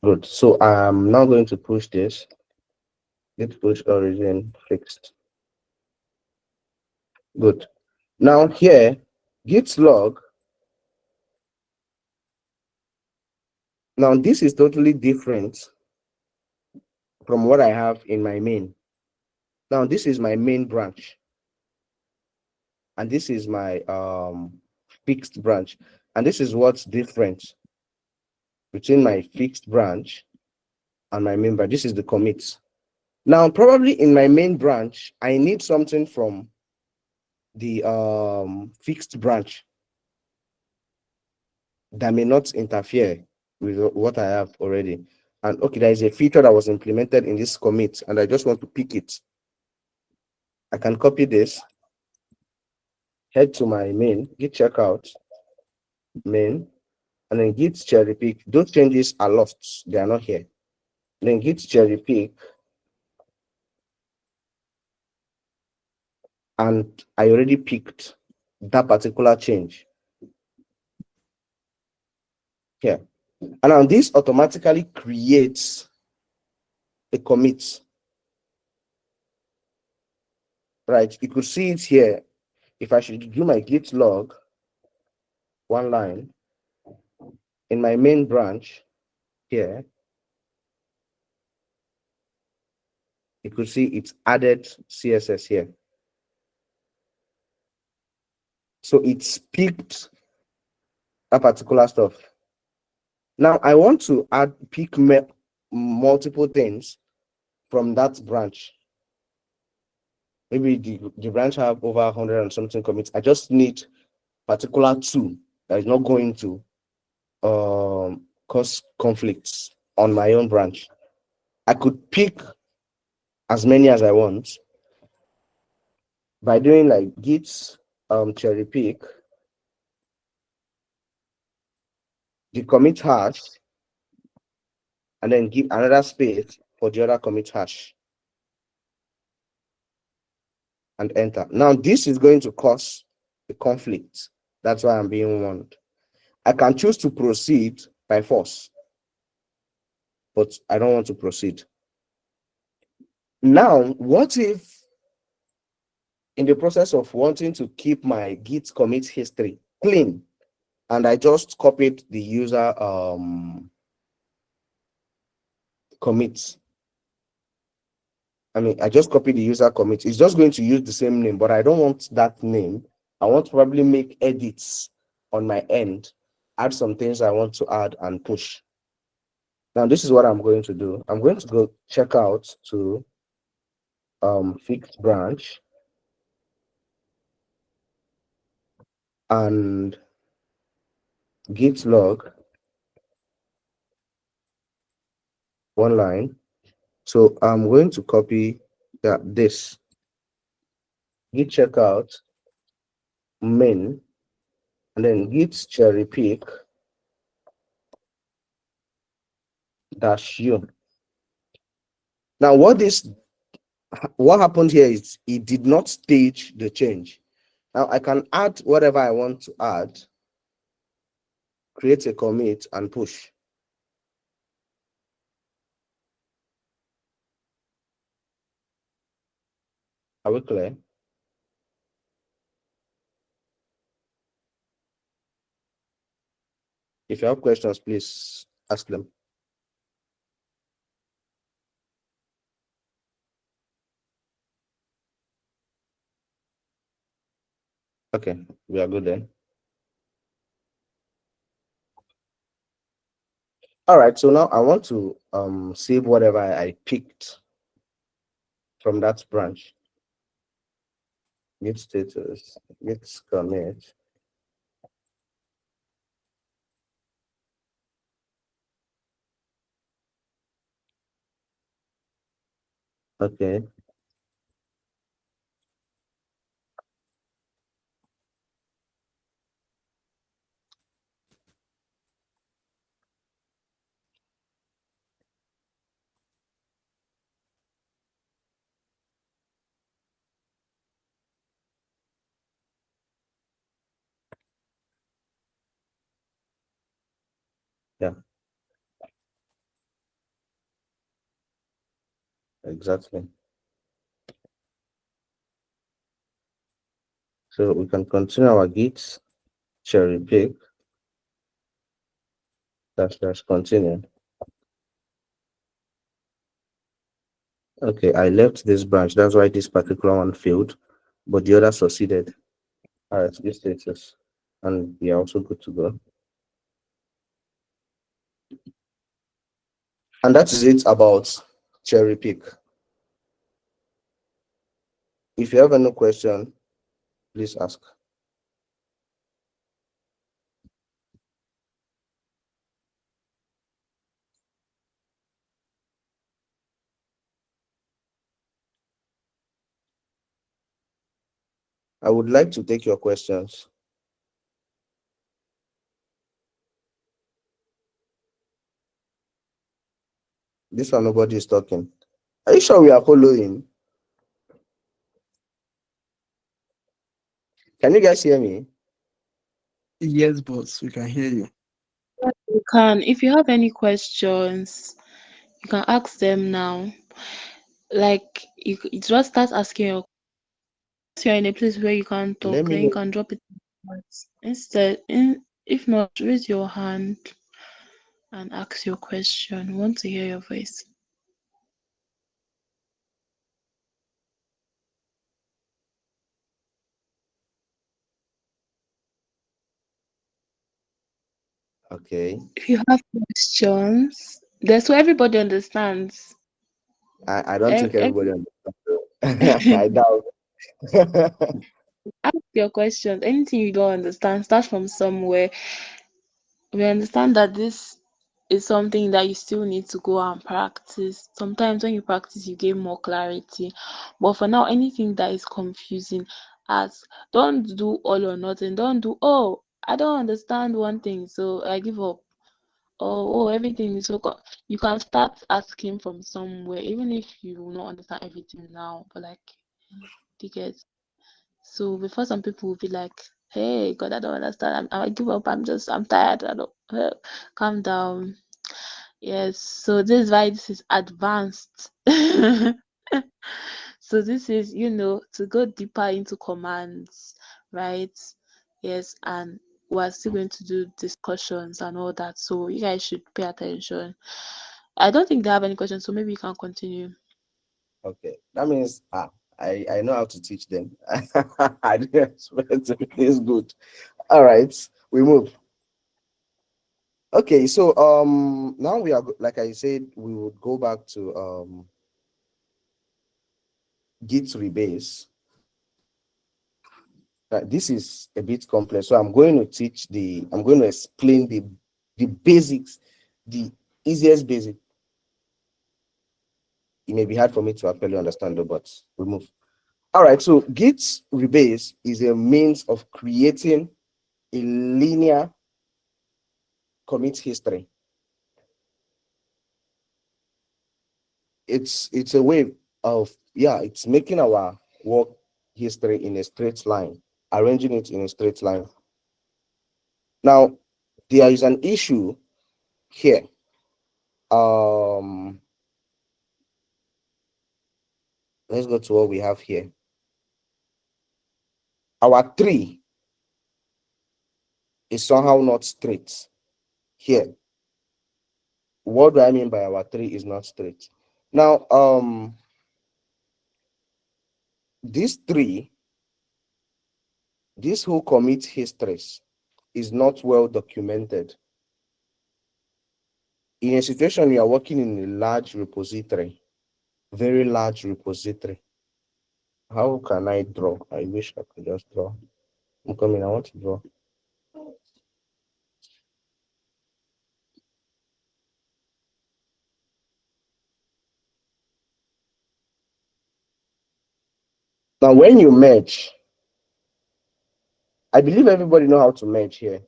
Good. So I'm now going to push this. Git push origin fixed. Good. Now here, git log. Now this is totally different from what I have in my main. Now this is my main branch, and this is my fixed branch, and this is what's different between my fixed branch and my main branch. This is the commits. Now probably in my main branch I need something from the fixed branch that may not interfere with what I have already. And okay, there is a feature that was implemented in this commit, and I just want to pick it. I can copy this, head to my main, git checkout, main, and then git cherry pick. Those changes are lost, they are not here. Then git cherry pick, and I already picked that particular change here. And now this automatically creates a commit. Right, you could see it here. If I should do my git log, one line, in my main branch here, you could see it's added CSS here. So it's picked that particular stuff. Now I want to pick multiple things from that branch. Maybe the branch have over 100 and something commits. I just need particular two that is not going to cause conflicts on my own branch. I could pick as many as I want by doing like git cherry pick the commit hash, and then give another space for the other commit hash and enter. Now this is going to cause a conflict. That's why I'm being warned. I can choose to proceed by force, but I don't want to proceed. Now, what if in the process of wanting to keep my git commit history clean, and I just copied the user commits? I mean, I just copied the user commit. It's just going to use the same name, but I don't want that name. I want to probably make edits on my end, add some things I want to add and push. Now, this is what I'm going to do. I'm going to go check out to fixed branch and git log, one line. So I'm going to copy Yeah, this git checkout main, and then git cherry pick -u. Now, what happened here is it did not stage the change. Now I can add whatever I want to add, create a commit, and push. Are we clear? If you have questions, please ask them. Okay, we are good then. All right, so now I want to save whatever I picked from that branch. Git status, git commit. Okay. Yeah, exactly. So we can continue our git cherry pick. That's continue. Okay, I left this branch. That's why this particular one failed, but the other succeeded. All right, git status, and we are also good to go. And that is it about cherry pick. If you have any question, please ask. I would like to take your questions. This one, nobody is talking. Are you sure we are following? Can you guys hear me? Yes, boss, we can hear you. You can, if you have any questions, you can ask them now. Like you just start asking your. If you're in a place where you can't Let talk, me then you know. can drop it in the chat. Instead, if not, raise your hand and ask your question. We want to hear your voice. Okay. If you have questions, that's so everybody understands. I don't think everybody Every, understands. I doubt. ask your questions. Anything you don't understand, start from somewhere. We understand that this is something that you still need to go and practice. Sometimes when you practice, you gain more clarity. But for now, anything that is confusing, ask. Don't do all or nothing. Don't do, oh, I don't understand one thing, so I give up. Everything is so. You can start asking from somewhere, even if you will not understand everything now. But like, you get. So before some people will be like, "Hey, God, I don't understand. I give up. I'm tired. I don't." Calm down. Yes. So this is why this is advanced. So this is, to go deeper into commands, right? Yes, and we're still going to do discussions and all that. So you guys should pay attention. I don't think they have any questions, so maybe you can continue. Okay. That means I know how to teach them. I didn't expect it. It's good. All right, we move. Okay, so now we are like I said, we would go back to git rebase. This is a bit complex, so I'm going to explain the basics, the easiest basic. it may be hard for me to actually understand, though, but we'll move. All right, so Git rebase is a means of creating a linear commit history. It's a way of, yeah, it's making our work history in a straight line, arranging it in a straight line. Now, there is an issue here. Let's go to what we have here. Our tree is somehow not straight here. What do I mean by our tree is not straight? Now, this tree, this whole commit histories is not well documented. In a situation you are working in a large repository, very large repository, how can I draw? I wish I could just draw. I'm coming, I want to draw. Now, when you merge, I believe everybody know how to merge here.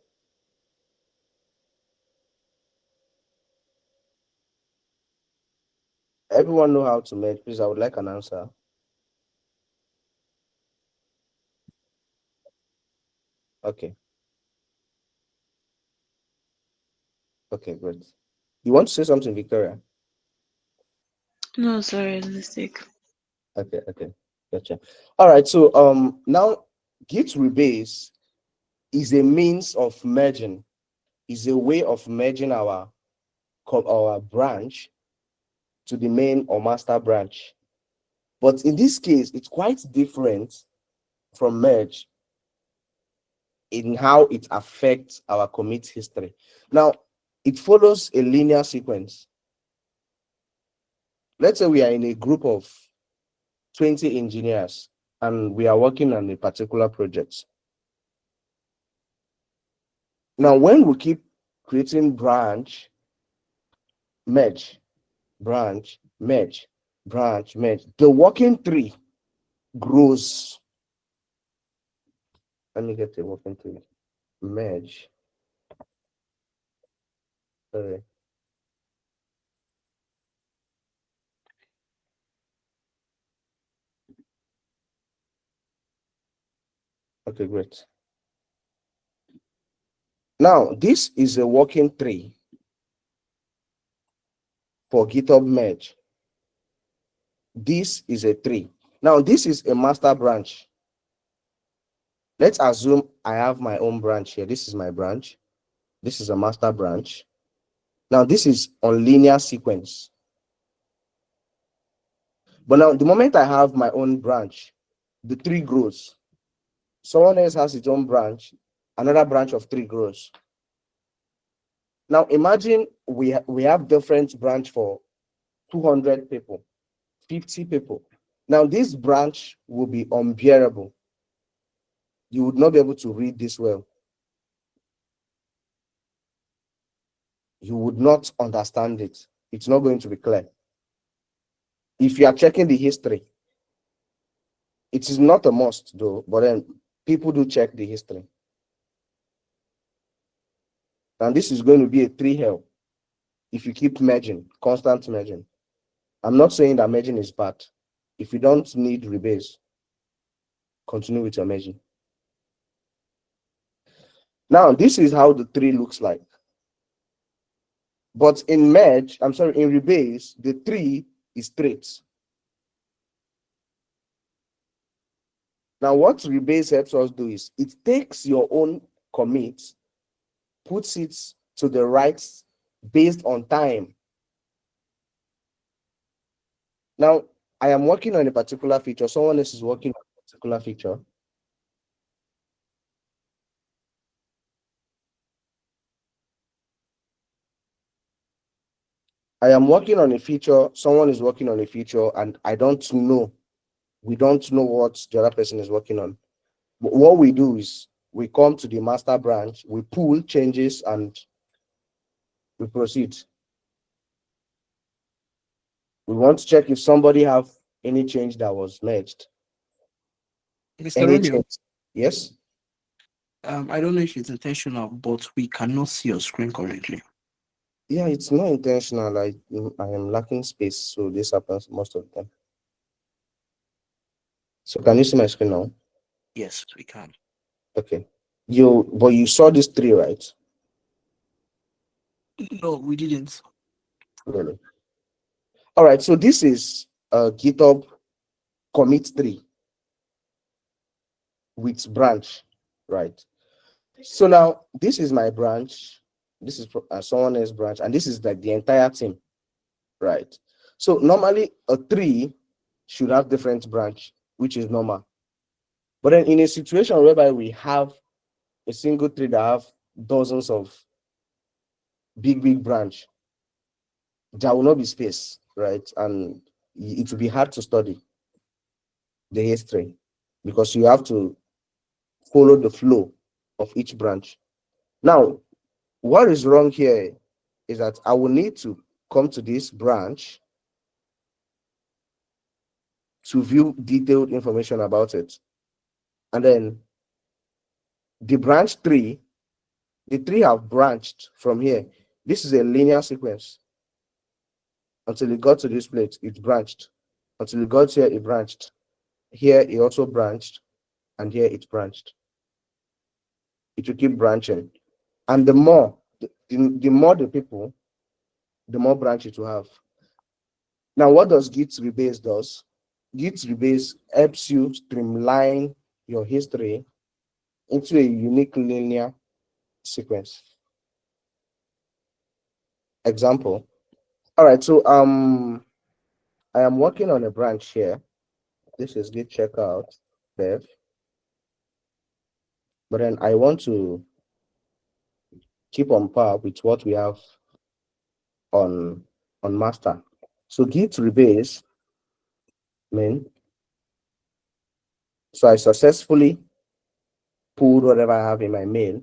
Everyone know how to merge. Please, I would like an answer. Okay. Okay, great. You want to say something, Victoria? No, sorry, mistake. Okay, gotcha. All right, so now Git rebase is a means of merging, is a way of merging our branch to the main or master branch. But in this case, it's quite different from merge in how it affects our commit history. Now, it follows a linear sequence. Let's say we are in a group of 20 engineers and we are working on a particular project. Now, when we keep creating branch, merge, branch, merge, branch, merge, the working tree grows. Let me get a working tree. Merge. Sorry. Okay, great. Now, this is a working tree for GitHub merge. This is a tree. Now, this is a master branch. Let's assume I have my own branch here. This is my branch. This is a master branch. Now, this is on linear sequence. But now, the moment I have my own branch, the tree grows. Someone else has its own branch, another branch of tree grows. Now, imagine we have different branch for 200 people, 50 people. Now, this branch will be unbearable. You would not be able to read this well. You would not understand it. It's not going to be clear. If you are checking the history, it is not a must though, but then people do check the history. And this is going to be a tree hell if you keep merging, constant merging. I'm not saying that merging is bad. If you don't need rebase, continue with your merging. Now, this is how the tree looks like. But in merge, in rebase, the tree is straight. Now, what rebase helps us do is it takes your own commit, puts it to the right based on time. Now, I am working on a particular feature. Someone else is working on a particular feature. I am working on a feature. Someone is working on a feature, and I don't know. We don't know what the other person is working on. But what we do is we come to the master branch, we pull changes, and we proceed. We want to check if somebody have any change that was merged. Mr. Any Romeo, change? Yes. I don't know if it's intentional, but we cannot see your screen currently. Yeah, it's not intentional. I am lacking space, so this happens most of the time. So can you see my screen now? Yes, we can. Okay. But you saw these three, right? No, we didn't. Really? All right. So this is GitHub commit tree with branch, right? So now this is my branch. This is someone else's branch, and this is like the entire team, right? So normally a tree should have different branch, which is normal. But then in a situation whereby we have a single tree that have dozens of big branch, there will not be space, right? And it will be hard to study the history because you have to follow the flow of each branch. Now, what is wrong here is that I will need to come to this branch to view detailed information about it. And then the branch tree, the tree have branched from here. This is a linear sequence. Until it got to this place, it branched. Until it got here, it branched. Here, it also branched. And here, it branched. It will keep branching. And the more the people, the more branch it will have. Now, what does Git rebase does? Git rebase helps you streamline your history into a unique linear sequence. Example. All right, so I am working on a branch here. This is Git checkout dev. But then I want to keep on par with what we have on master. So git rebase main. So I successfully pulled whatever I have in my mail.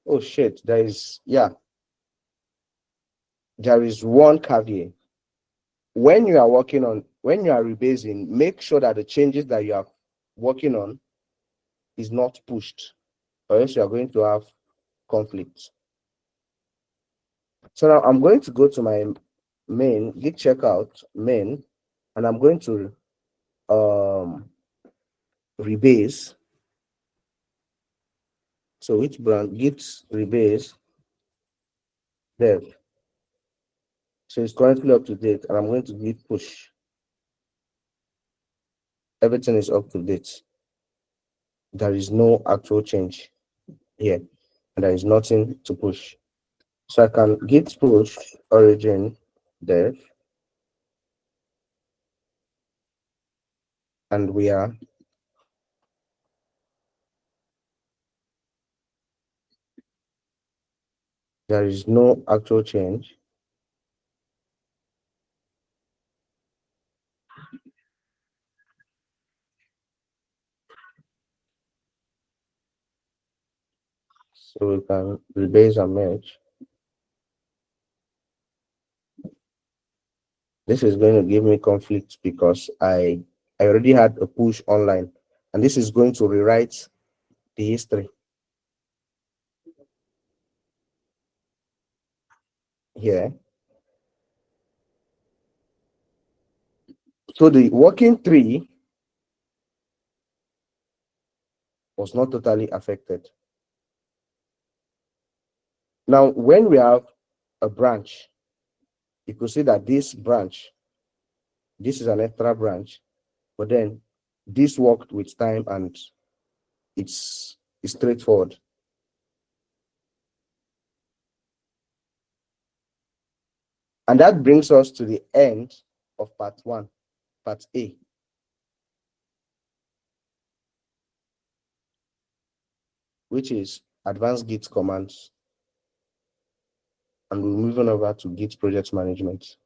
Oh shit, there is one caveat. When you are rebasing, make sure that the changes that you are working on is not pushed, or else you are going to have conflicts. So now I'm going to go to my main git checkout main, and I'm going to rebase. So which brand? Git rebase dev. So it's currently up to date, and I'm going to git push. Everything is up to date. There is no actual change here, and there is nothing to push. So I can git push origin dev, and there is no actual change. So we can rebase and merge. This is going to give me conflict because I already had a push online, and this is going to rewrite the history here. So the working tree was not totally affected. Now, when we have a branch, you could see that this branch, this is an extra branch, but then this worked with time and it's straightforward. And that brings us to the end of part one, part A. Which is advanced Git commands. And we're moving over to Git project management.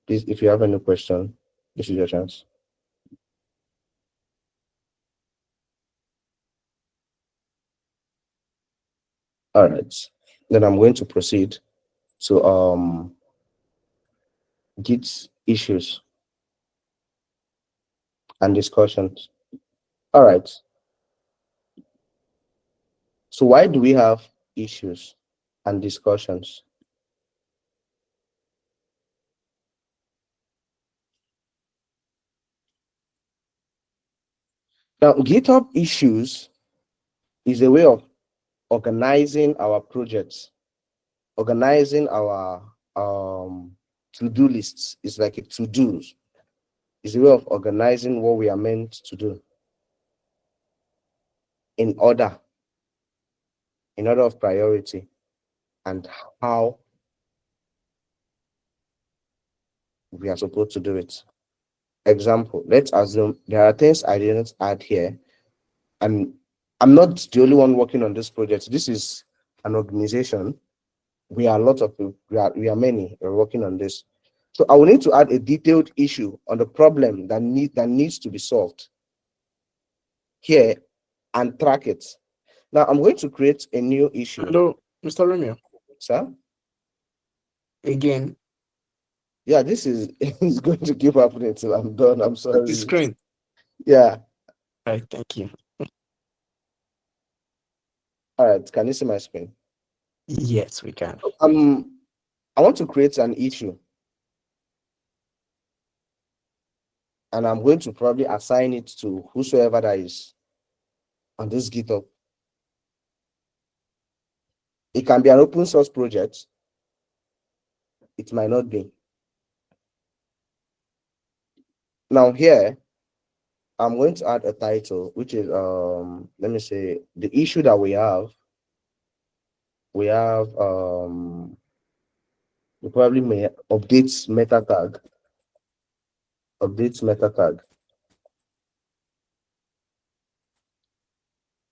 Please, if you have any question, this is your chance. All right. Then I'm going to proceed to Git issues and discussions. All right. So why do we have issues and discussions? Now, GitHub issues is a way of organizing our projects, organizing our to-do lists. It's like a to-dos. It's a way of organizing what we are meant to do in order of priority and how we are supposed to do it. Example, let's assume there are things I didn't add here, and I'm not the only one working on this project. This is an organization. We are a lot of people, we are many working on this. So I will need to add a detailed issue on the problem that needs to be solved here and track it. Now I'm going to create a new issue. Hello, Mr. Romeo. Sir? Again, Yeah, this is it's going to keep happening till I'm done. I'm the sorry. screen. Yeah. Right, thank you. All right. Can you see my screen? Yes, we can. I want to create an issue, and I'm going to probably assign it to whosoever that is on this GitHub. It can be an open source project. It might not be. Now here, I'm going to add a title, which is let me say the issue that we have. We have we probably may update meta tag. Updates meta tag.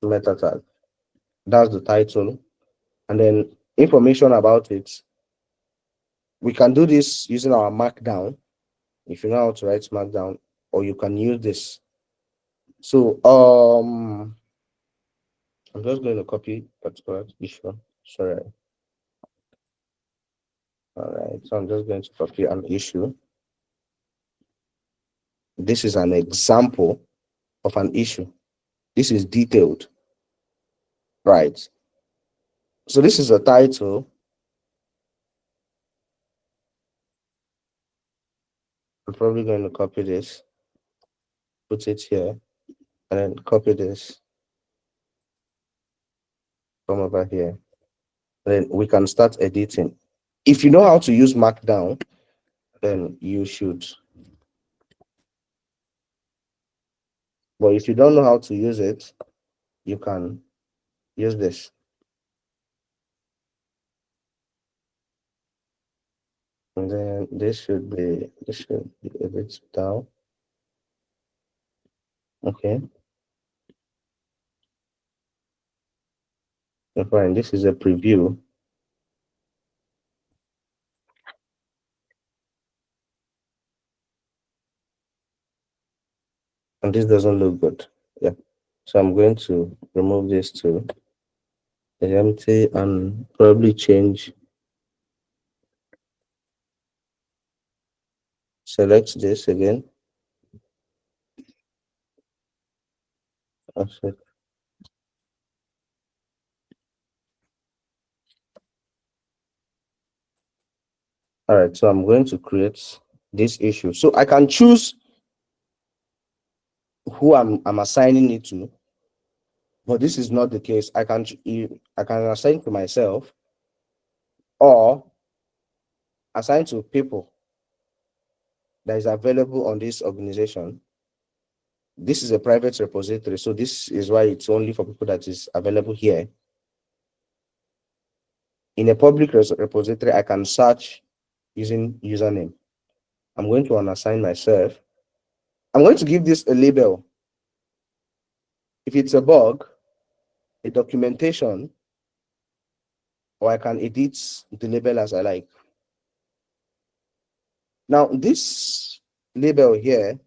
Meta tag. That's the title. And then information about it. We can do this using our Markdown, if you know how to write Markdown, or you can use this. So I'm just going to copy particular issue. Sorry. All right, so I'm just going to copy an issue. This is an example of an issue. This is detailed, right? So this is a title. I'm probably going to copy this, put it here, and then copy this, come over here. Then we can start editing. If you know how to use Markdown, then you should. But if you don't know how to use it, you can use this. And then this should be a bit down. Okay. Fine. This is a preview. And this doesn't look good. Yeah. So I'm going to remove this to empty and probably change. Select this again. Offset. All right, so I'm going to create this issue. So I can choose who I'm assigning it to, but this is not the case. I can assign to myself or assign to people that is available on this organization. This is a private repository, so this is why it's only for people that is available here. In a public repository, I can search using username. I'm going to unassign myself. I'm going to give this a label. If it's a bug, a documentation, or I can edit the label as I like. Now, this label here,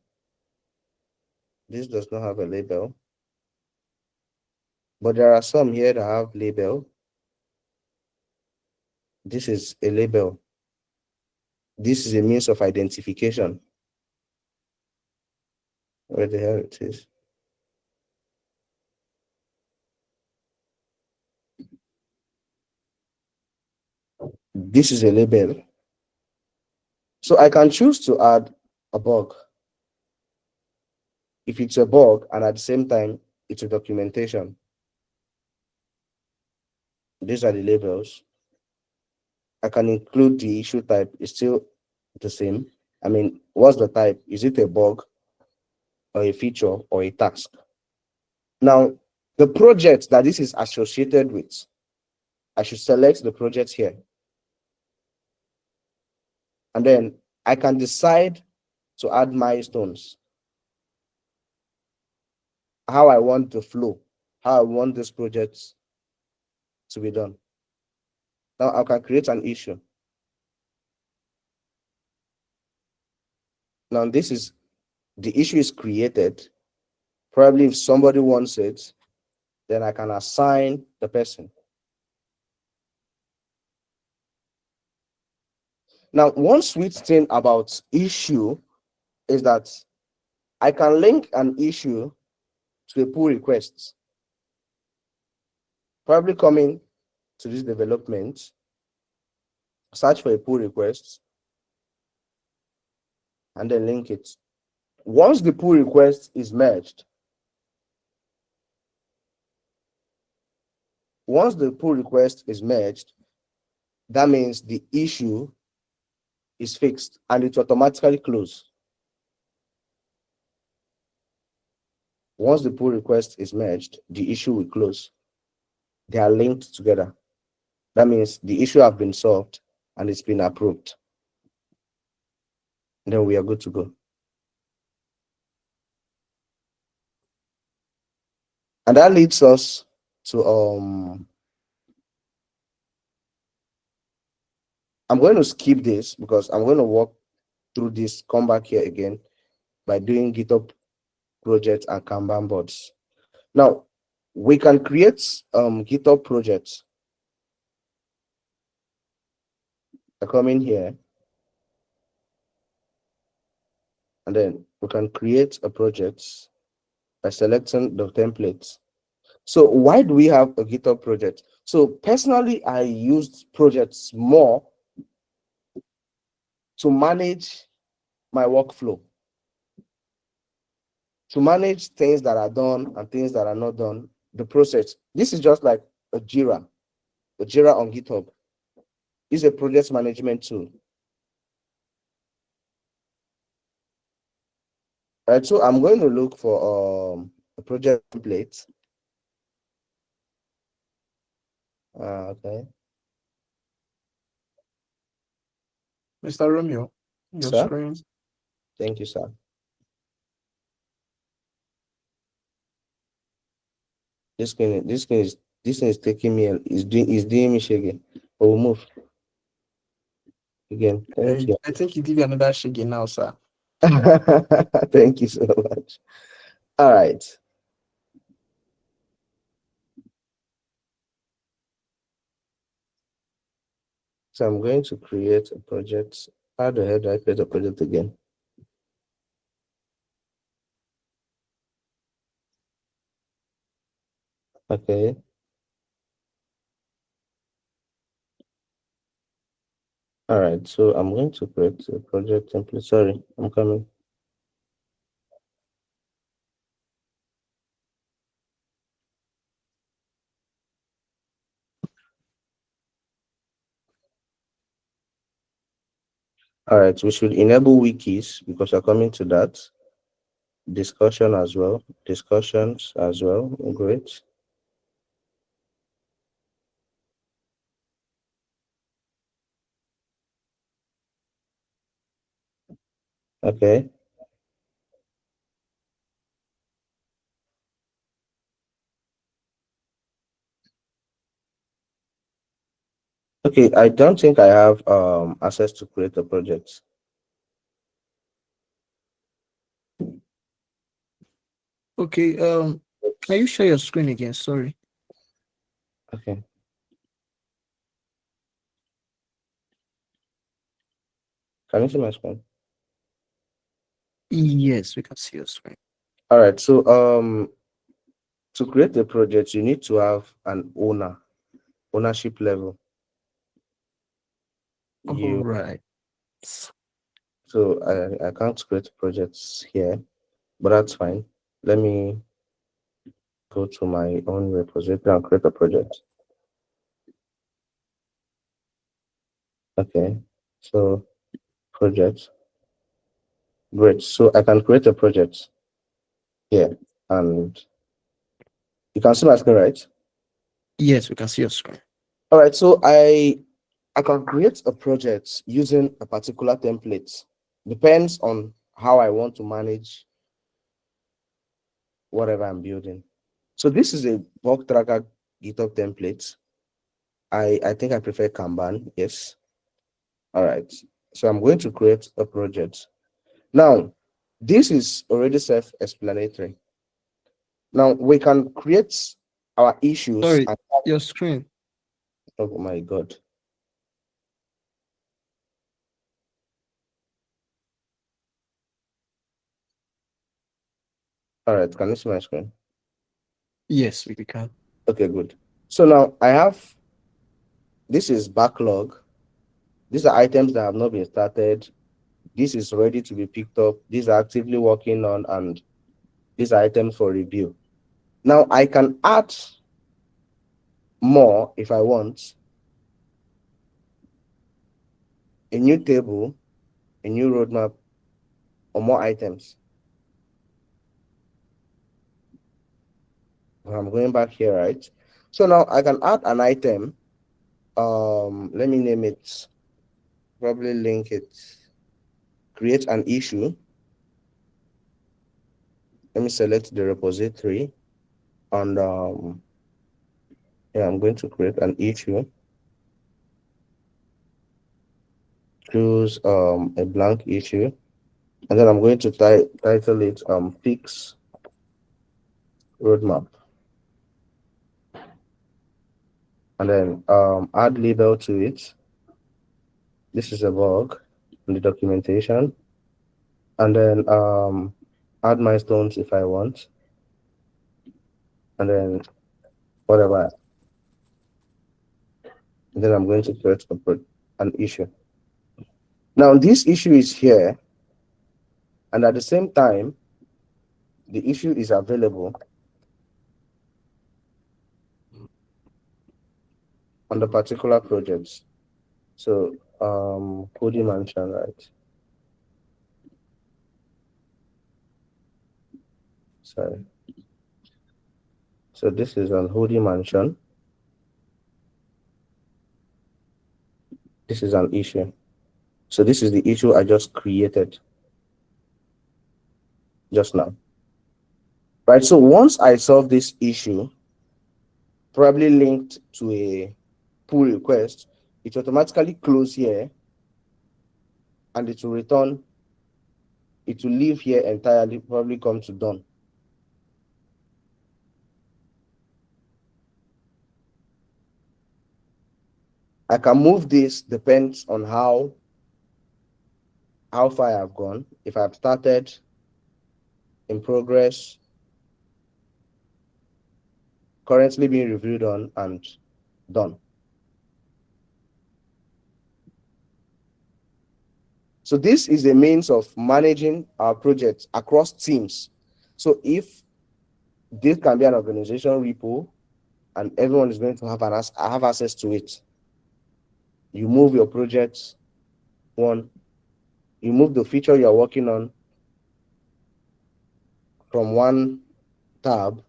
this does not have a label, but there are some here that have label. This is a label. This is a means of identification. Where the hell it is? This is a label. So I can choose to add a bug. If it's a bug and at the same time it's a documentation, these are the labels. I can include the issue type, it's still the same. I mean, what's the type? Is it a bug or a feature or a task? Now, the project that this is associated with, I should select the project here. And then I can decide to add milestones, how I want the flow, how I want this project to be done. Now I can create an issue. Now this is, the issue is created. Probably if somebody wants it, then I can assign the person. Now, one sweet thing about issue is that I can link an issue to a pull request. Probably coming to this development, search for a pull request, and then link it. Once the pull request is merged, that means the issue is fixed and it automatically close. Once the pull request is merged, the issue will close. They are linked together. That means the issue have been solved and it's been approved. Then we are good to go. And that leads us to I'm going to skip this because I'm going to walk through this, come back here again by doing GitHub projects and Kanban boards. Now, we can create GitHub projects. I come in here and then we can create a project by selecting the templates. So why do we have a GitHub project? So personally, I used projects more to manage my workflow, to manage things that are done and things that are not done, the process. This is just like a Jira on GitHub. It's a project management tool. All right, so I'm going to look for a project template. Okay. Mr. Romeo, your Sir? screen. Thank you, sir. This thing is taking me, is doing me shaking. But we'll move again. Thank you. I think you give you another shake now, sir. Thank you so much. All right. So I'm going to create a project. How the hell do I create a project again? Okay. All right. So I'm going to create a project template. Sorry, I'm coming. All right. We should enable wikis because we're coming to that. Discussions as well. Great. Okay. Okay, I don't think I have access to create a project. Okay, can you share your screen again? Sorry. Okay. Can you see my screen? Yes, we can see your screen. All right. So to create a project, you need to have an ownership level. All You right. so I can't create projects here, but that's fine. Let me go to my own repository and create a project. Okay. So project. Great. So I can create a project here, and you can see my screen, right? Yes, we can see your screen. All right. So I can create a project using a particular template. Depends on how I want to manage whatever I'm building. So this is a bug tracker GitHub template. I think I prefer Kanban. Yes. All right. So I'm going to create a project. Now, this is already self-explanatory. Now we can create our issues. Sorry, your screen. Oh my God. All right. Can you see my screen? Yes, we can. Okay, good. So now I have, this is backlog. These are items that have not been started. This is ready to be picked up. These are actively working on, and these are items for review. Now I can add more if I want. A new table, a new roadmap, or more items. I'm going back here, right? So now I can add an item. Let me name it, probably link it, create an issue. Let me select the repository, and yeah, I'm going to create an issue. Choose a blank issue, and then I'm going to title it fix roadmap, and then add label to it. This is a bug in the documentation, and then add milestones if I want, and then whatever. And then I'm going to create an issue. Now this issue is here, and at the same time, the issue is available on the particular projects. So Cody Mansion, right? Sorry. So this is on Hoodie Mansion. This is an issue. So this is the issue I just created just now. Right. So once I solve this issue, probably linked to a pull request, it automatically close here, and it will return. It will leave here entirely, probably come to done. I can move this, depends on how far I've gone. If I've started, in progress, currently being reviewed on, and done. So this is a means of managing our projects across teams. So if this can be an organization repo, and everyone is going to have access to it, you move your projects one, you move the feature you're working on from one tab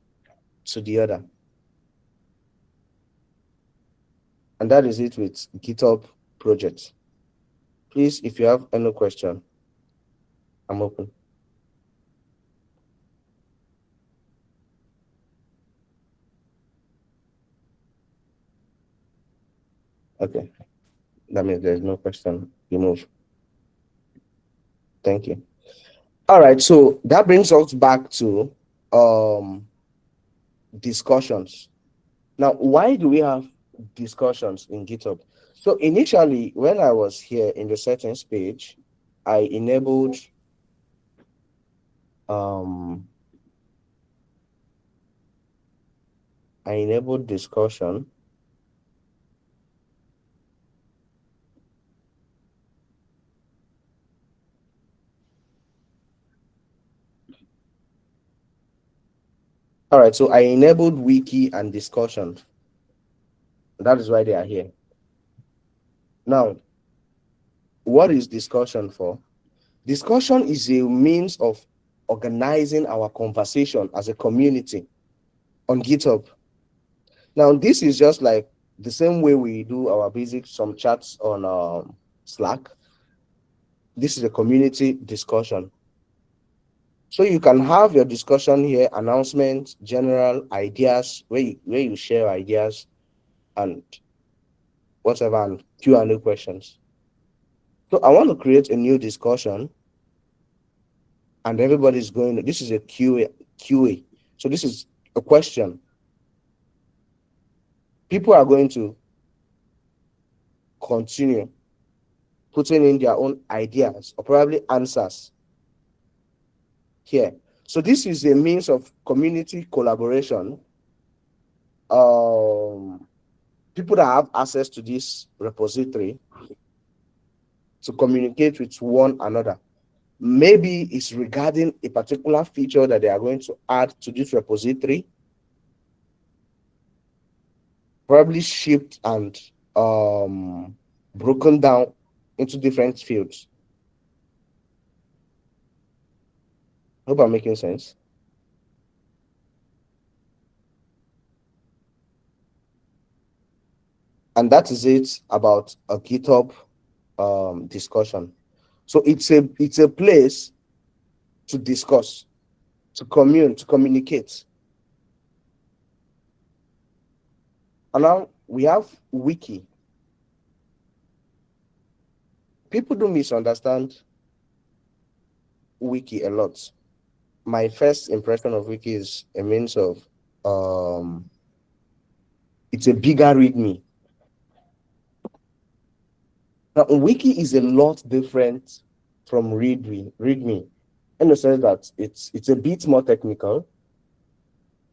to the other. And that is it with GitHub projects. Please, if you have any question, I'm open. Okay. That means there's no question. You move. Thank you. All right. So that brings us back to discussions. Now, why do we have discussions in GitHub? So initially, when I was here in the settings page, I um enabled discussion. All right, so I enabled wiki and discussion. That is why they are here. Now, what is discussion for? Discussion is a means of organizing our conversation as a community on GitHub. Now, this is just like the same way we do our basic some chats on Slack. This is a community discussion. So you can have your discussion here, announcements, general ideas, where you share ideas and whatever, and Q&A questions. So I want to create a new discussion, and everybody's going to, this is a QA. So this is a question. People are going to continue putting in their own ideas or probably answers here. So this is a means of community collaboration. People that have access to this repository to communicate with one another. Maybe it's regarding a particular feature that they are going to add to this repository, probably shipped and broken down into different fields. Hope I'm making sense. And that is it about a GitHub discussion. So it's a place to discuss, to commune, to communicate. And now we have wiki. People do misunderstand wiki a lot. My first impression of wiki is a means of it's a bigger readme. Now wiki is a lot different from readme in the sense that it's a bit more technical.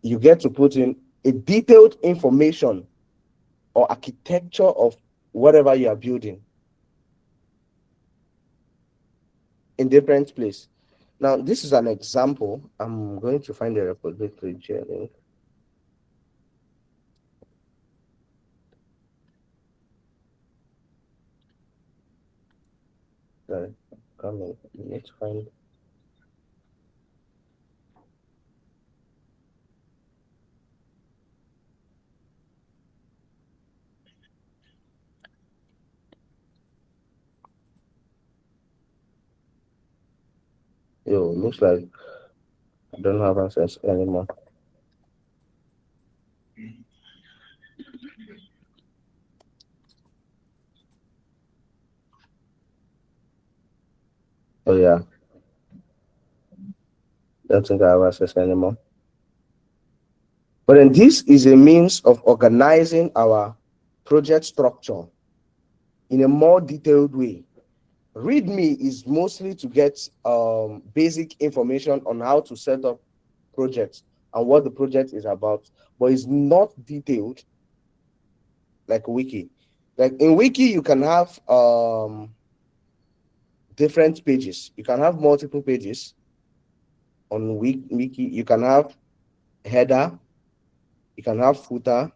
You get to put in a detailed information or architecture of whatever you are building in different place. Now, this is an example. I'm going to find the repository link. Sorry, come on. You need to find. Yo, looks like I don't have access anymore. Oh yeah, don't think I have access anymore. But then this is a means of organizing our project structure in a more detailed way. README is mostly to get basic information on how to set up projects and what the project is about, but it's not detailed like wiki. Like in wiki, you can have different pages. You can have multiple pages on wiki. You can have header, you can have footer.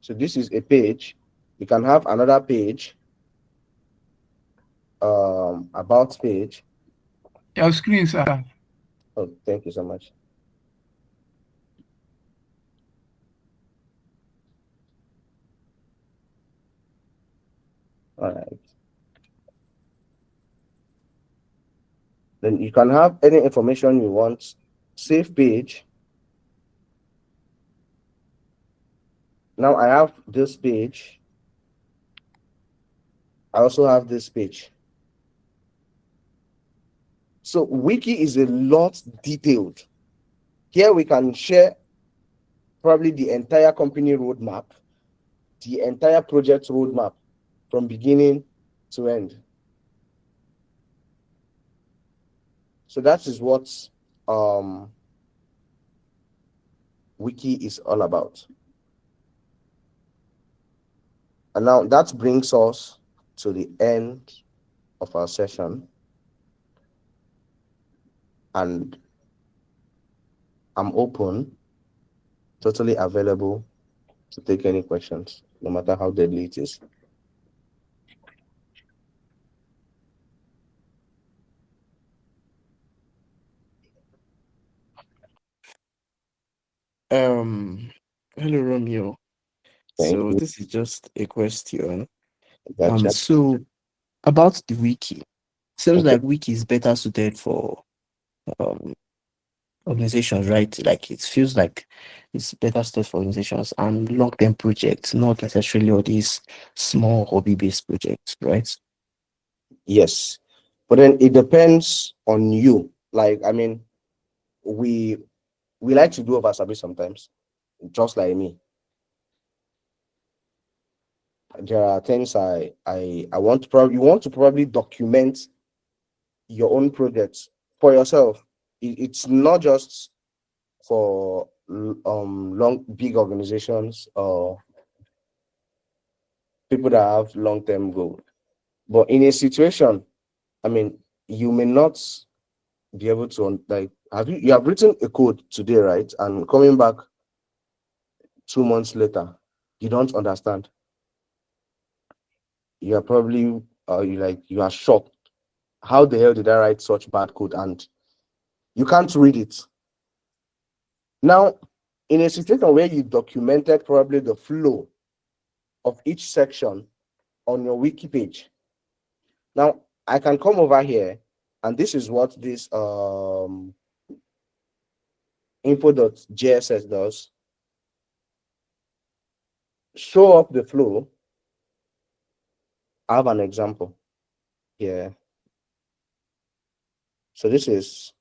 So this is a page. You can have another page, about page. Your screen, sir. Oh, thank you so much. All right. Then you can have any information you want. Save page. Now I have this page. I also have this page. So wiki is a lot detailed. Here we can share probably the entire company roadmap, the entire project roadmap from beginning to end. So that is what wiki is all about. And now that brings us to the end of our session. And I'm open, totally available to take any questions, no matter how deadly it is. Hello, Romeo. Thank So you. this is just a question. Gotcha. So about the wiki, seems Okay. like wiki is better suited for um organizations, right? Like it feels like it's better suited for organizations and long-term projects, not necessarily all these small hobby-based projects, right? Yes. But then it depends on you. Like, I mean, we like to do over service sometimes, just like me. There are things I want to probably, you want to probably document your own projects for yourself. It's not just for long big organizations or people that have long-term goals. But in a situation, I mean, you may not be able to like you have written a code today, right? And coming back 2 months later, you don't understand. You are probably you are shocked. How the hell did I write such bad code? And you can't read it. Now, in a situation where you documented probably the flow of each section on your wiki page. Now, I can come over here, and this is what this info.jss does. Show up the flow. I have an example here. So this is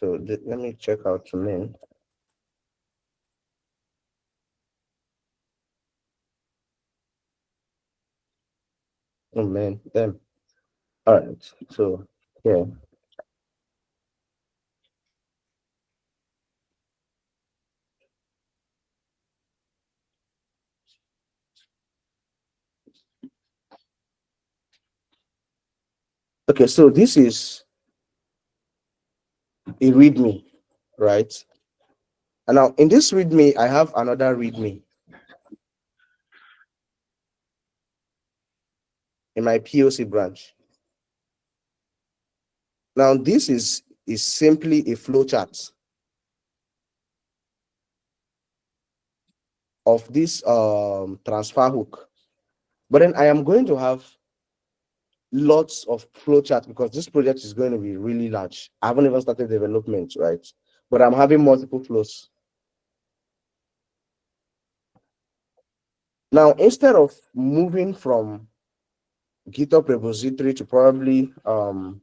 let me check out the main. Oh man, them. All right. So yeah. Okay, so this is a README, right? And now in this README, I have another README in my POC branch. Now this is simply a flowchart of this transfer hook. But then I am going to have lots of flowchart because this project is going to be really large. I haven't even started development, right? But I'm having multiple flows. Now, instead of moving from GitHub repository to probably Your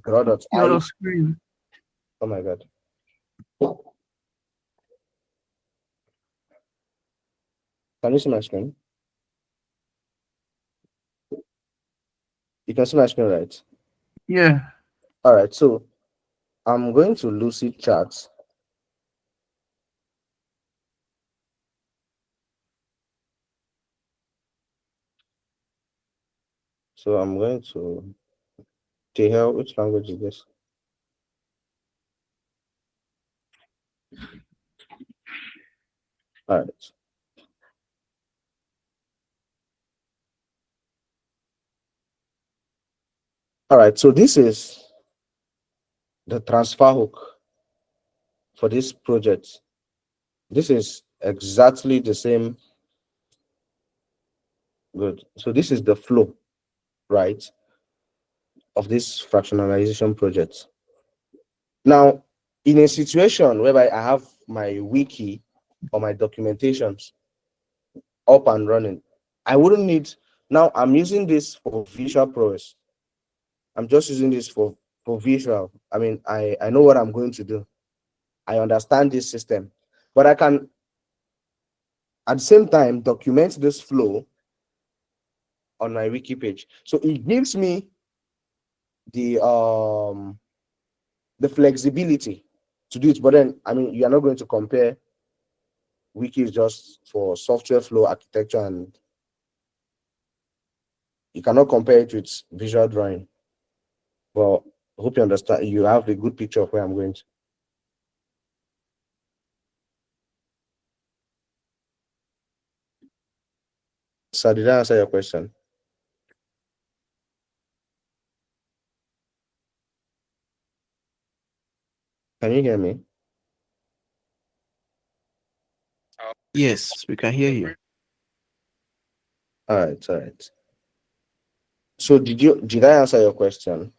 grow.io. screen. Oh my god. Can you see my screen? You can see my screen, right? Yeah. All right, so I'm going to Lucid Charts. So I'm going to hell, which language is this? All right. All right, so this is the transfer hook for this project. This is exactly the same. Good. So this is the flow, right, of this fractionalization project. Now, in a situation whereby I have my wiki or my documentations up and running, I wouldn't need, now I'm using this for visual prowess. I'm just using this for visual. I mean, I know what I'm going to do. I understand this system, but I can at the same time document this flow on my wiki page. So it gives me the flexibility to do it. But then, I mean, you are not going to compare wikis just for software flow architecture, and you cannot compare it with visual drawing. Well, I hope you understand. You have a good picture of where I'm going to. So did I answer your question? Can you hear me? Yes, we can hear you. All right, all right. So did I answer your question?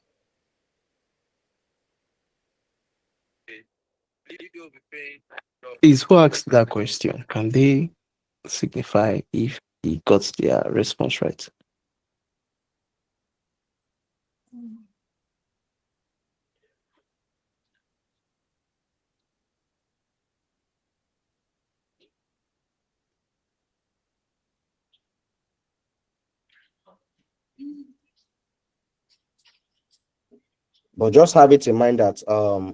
Please, who asked that question? Can they signify if he got their response right? But just have it in mind that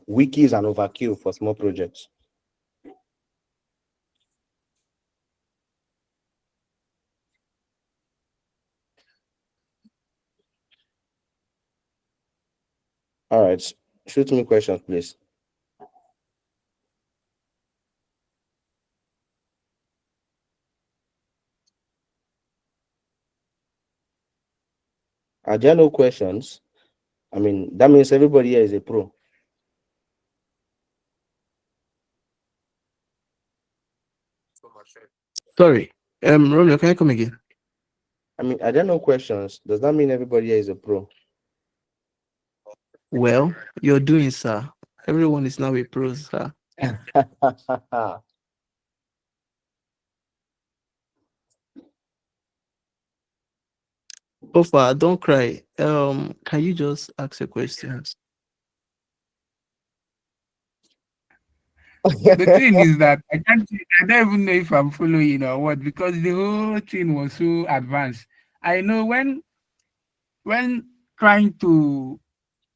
wiki is an overkill for small projects. All right, shoot me questions, please. Are there no questions? I mean, that means everybody here is a pro. Sorry, Romeo, can you come again? I mean, are there no questions? Does that mean everybody here is a pro? Well, you're doing, sir. Everyone is now a pro, sir. So far, don't cry. Can you just ask your questions? The thing is that I don't even know if I'm following or what, because the whole thing was so advanced. I know when trying to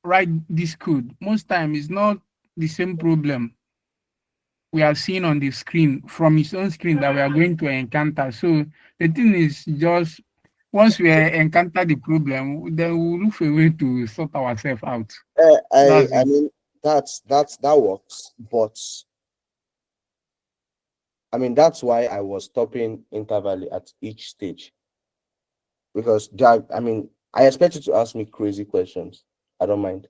write this code, most time it's not the same problem we are seeing on the screen from his own screen that we are going to encounter. So the thing is just once we encounter the problem, then we'll look for a way to sort ourselves out. That's I it. mean, that works, but I mean, that's why I was stopping intervally at each stage, because I mean, I expect you to ask me crazy questions. I don't mind,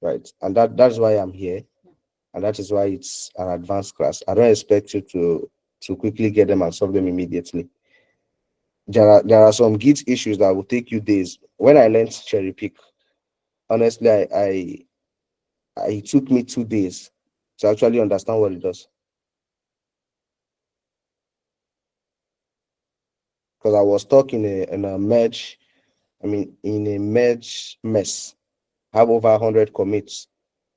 right? And that's why I'm here, and that is why it's an advanced class. I don't expect you to quickly get them and solve them immediately. There are some Git issues that will take you days. When I learned cherry pick, honestly, it took me 2 days to actually understand what it does, because I was stuck in a merge. I mean, in a merge mess. I have over 100 commits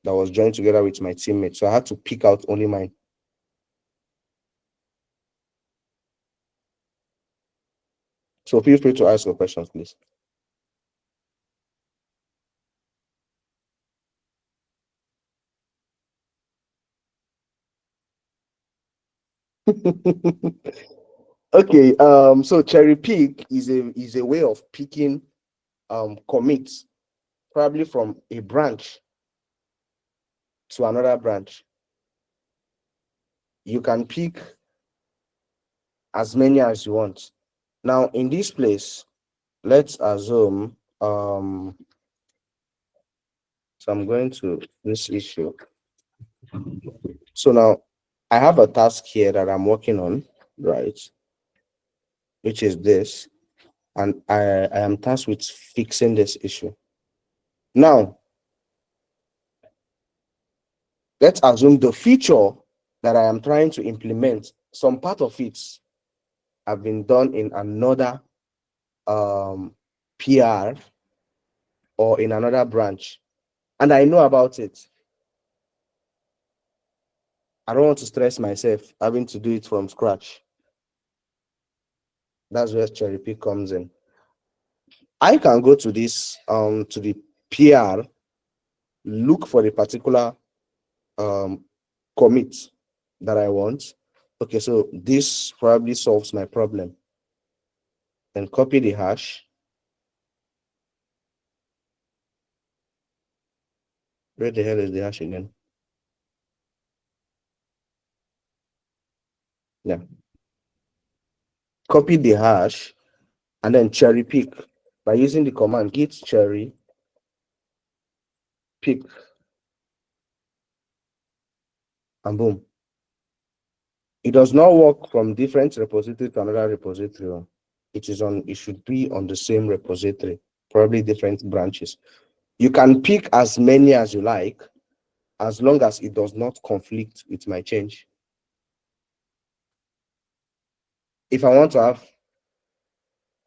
that was joined together with my teammates, so I had to pick out only mine. So feel free to ask your questions, please. Okay, so cherry pick is a way of picking commits, probably from a branch to another branch. You can pick as many as you want. Now, in this place, let's assume so I'm going to this issue. So now I have a task here that I'm working on, right? Which is this, and I am tasked with fixing this issue. Now, let's assume the feature that I am trying to implement, some part of it have been done in another PR or in another branch, and I know about it, I don't want to stress myself having to do it from scratch. That's where cherry pick comes in. I can go to this to the PR, look for the particular um commit that I want. Okay, so this probably solves my problem. Then copy the hash. Where the hell is the hash again? Yeah. Copy the hash and then cherry pick by using the command git cherry pick, and boom. It does not work from different repository to another repository. It should be on the same repository, probably different branches. You can pick as many as you like, as long as it does not conflict with my change. If I want to have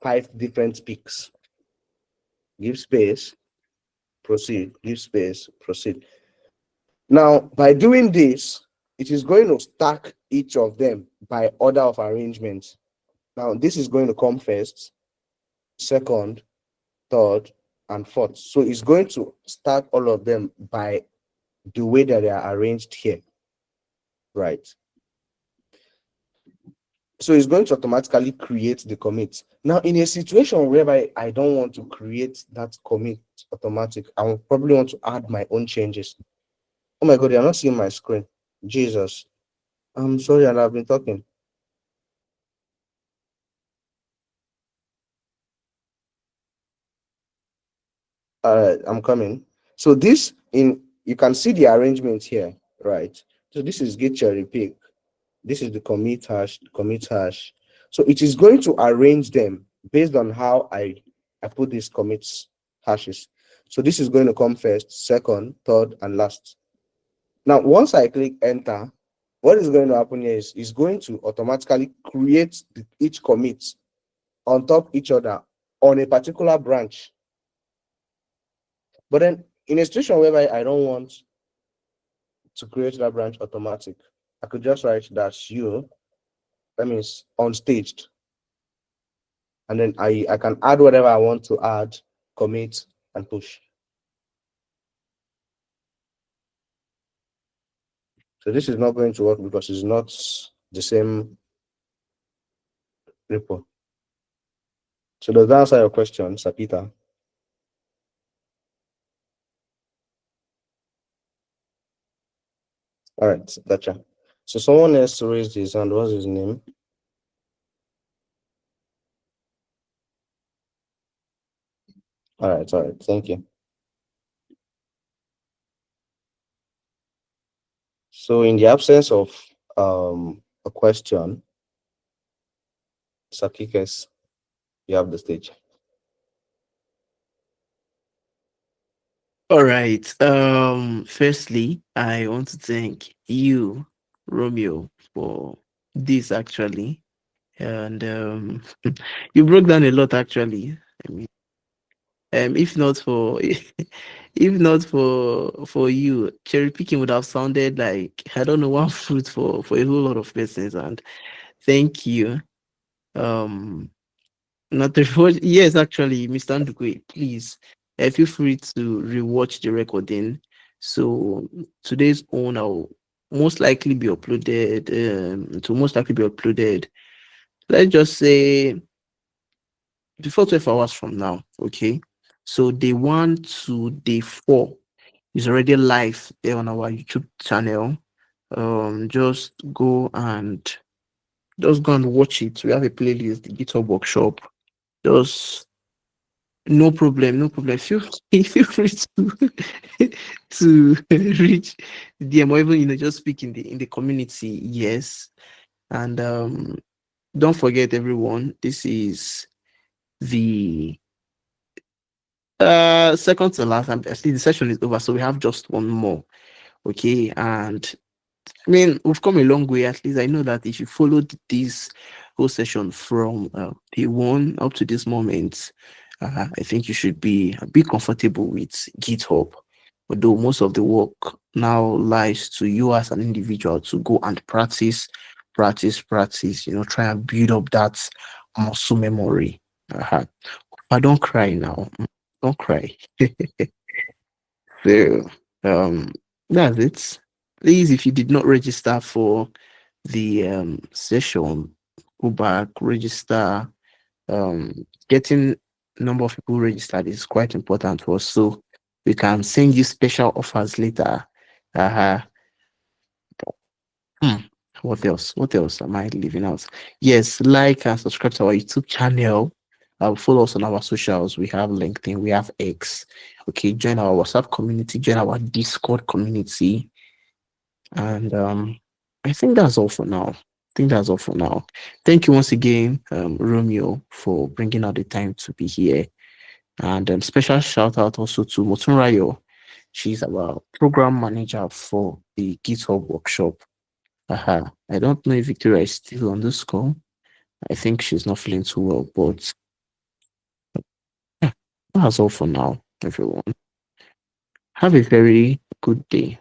5 different picks, give space, proceed, give space, proceed. Now, by doing this, it is going to stack each of them by order of arrangement. Now, this is going to come first, second, third, and fourth. So it's going to stack all of them by the way that they are arranged here, right? So it's going to automatically create the commit. Now, in a situation whereby I don't want to create that commit automatic, I will probably want to add my own changes. Oh my God, you're not seeing my screen. Jesus. I'm sorry, and I've been talking. I'm coming. So this you can see the arrangement here, right? So this is get cherry pick. This is the commit hash, commit hash. So it is going to arrange them based on how I put these commits hashes. So this is going to come first, second, third, and last. Now, once I click enter, what is going to happen here is it's going to automatically create each commit on top each other on a particular branch. But then in a situation whereby I don't want to create that branch automatic, I could just write that means unstaged. And then I can add whatever I want to add, commit, and push. So this is not going to work because it's not the same repo. So does that answer your question, Sapita? All right, gotcha. So someone else raised his hand. What's his name? All right, thank you. So in the absence of a question, Sakikes, you have the stage. All right. Firstly, I want to thank you, Romeo, for this actually. And you broke down a lot actually. I mean, if not for if not for you, cherry picking would have sounded like I don't know one fruit for a whole lot of persons. And thank you. Um, not the yes, actually, Mr. Ndukwe, please feel free to rewatch the recording. So today's own will most likely be uploaded. To most likely be uploaded. Let's just say before 12 hours from now. Okay. So day 1 to day 4 is already live there on our YouTube channel. Just go and watch it. We have a playlist, the GitHub Workshop. Just no problem, no problem. Feel free to to reach DM or even just speak in the community. Yes, and don't forget everyone. This is the second to last. Actually, the session is over, so we have just one more. Okay, and I mean we've come a long way. At least I know that if you followed this whole session from day one up to this moment, I think you should be a bit comfortable with GitHub. Although most of the work now lies to you as an individual to go and practice, try and build up that muscle memory. But don't cry now. Don't cry. So, um, that's it. Please, if you did not register for the session, go back, register. Getting number of people registered is quite important for us, so we can send you special offers later. Uh-huh. Hmm. What else? What else am I leaving out? Yes, like and subscribe to our YouTube channel. Follow us on our socials. We have LinkedIn, we have X. Okay, join our WhatsApp community, join our Discord community, and I think that's all for now. Thank you once again, Romeo, for bringing out the time to be here. And special shout out also to Motunrayo. She's our program manager for the GitHub Workshop. I don't know if Victoria is still on this call. I think she's not feeling too well, but yeah, that's all for now, everyone. Have a very good day.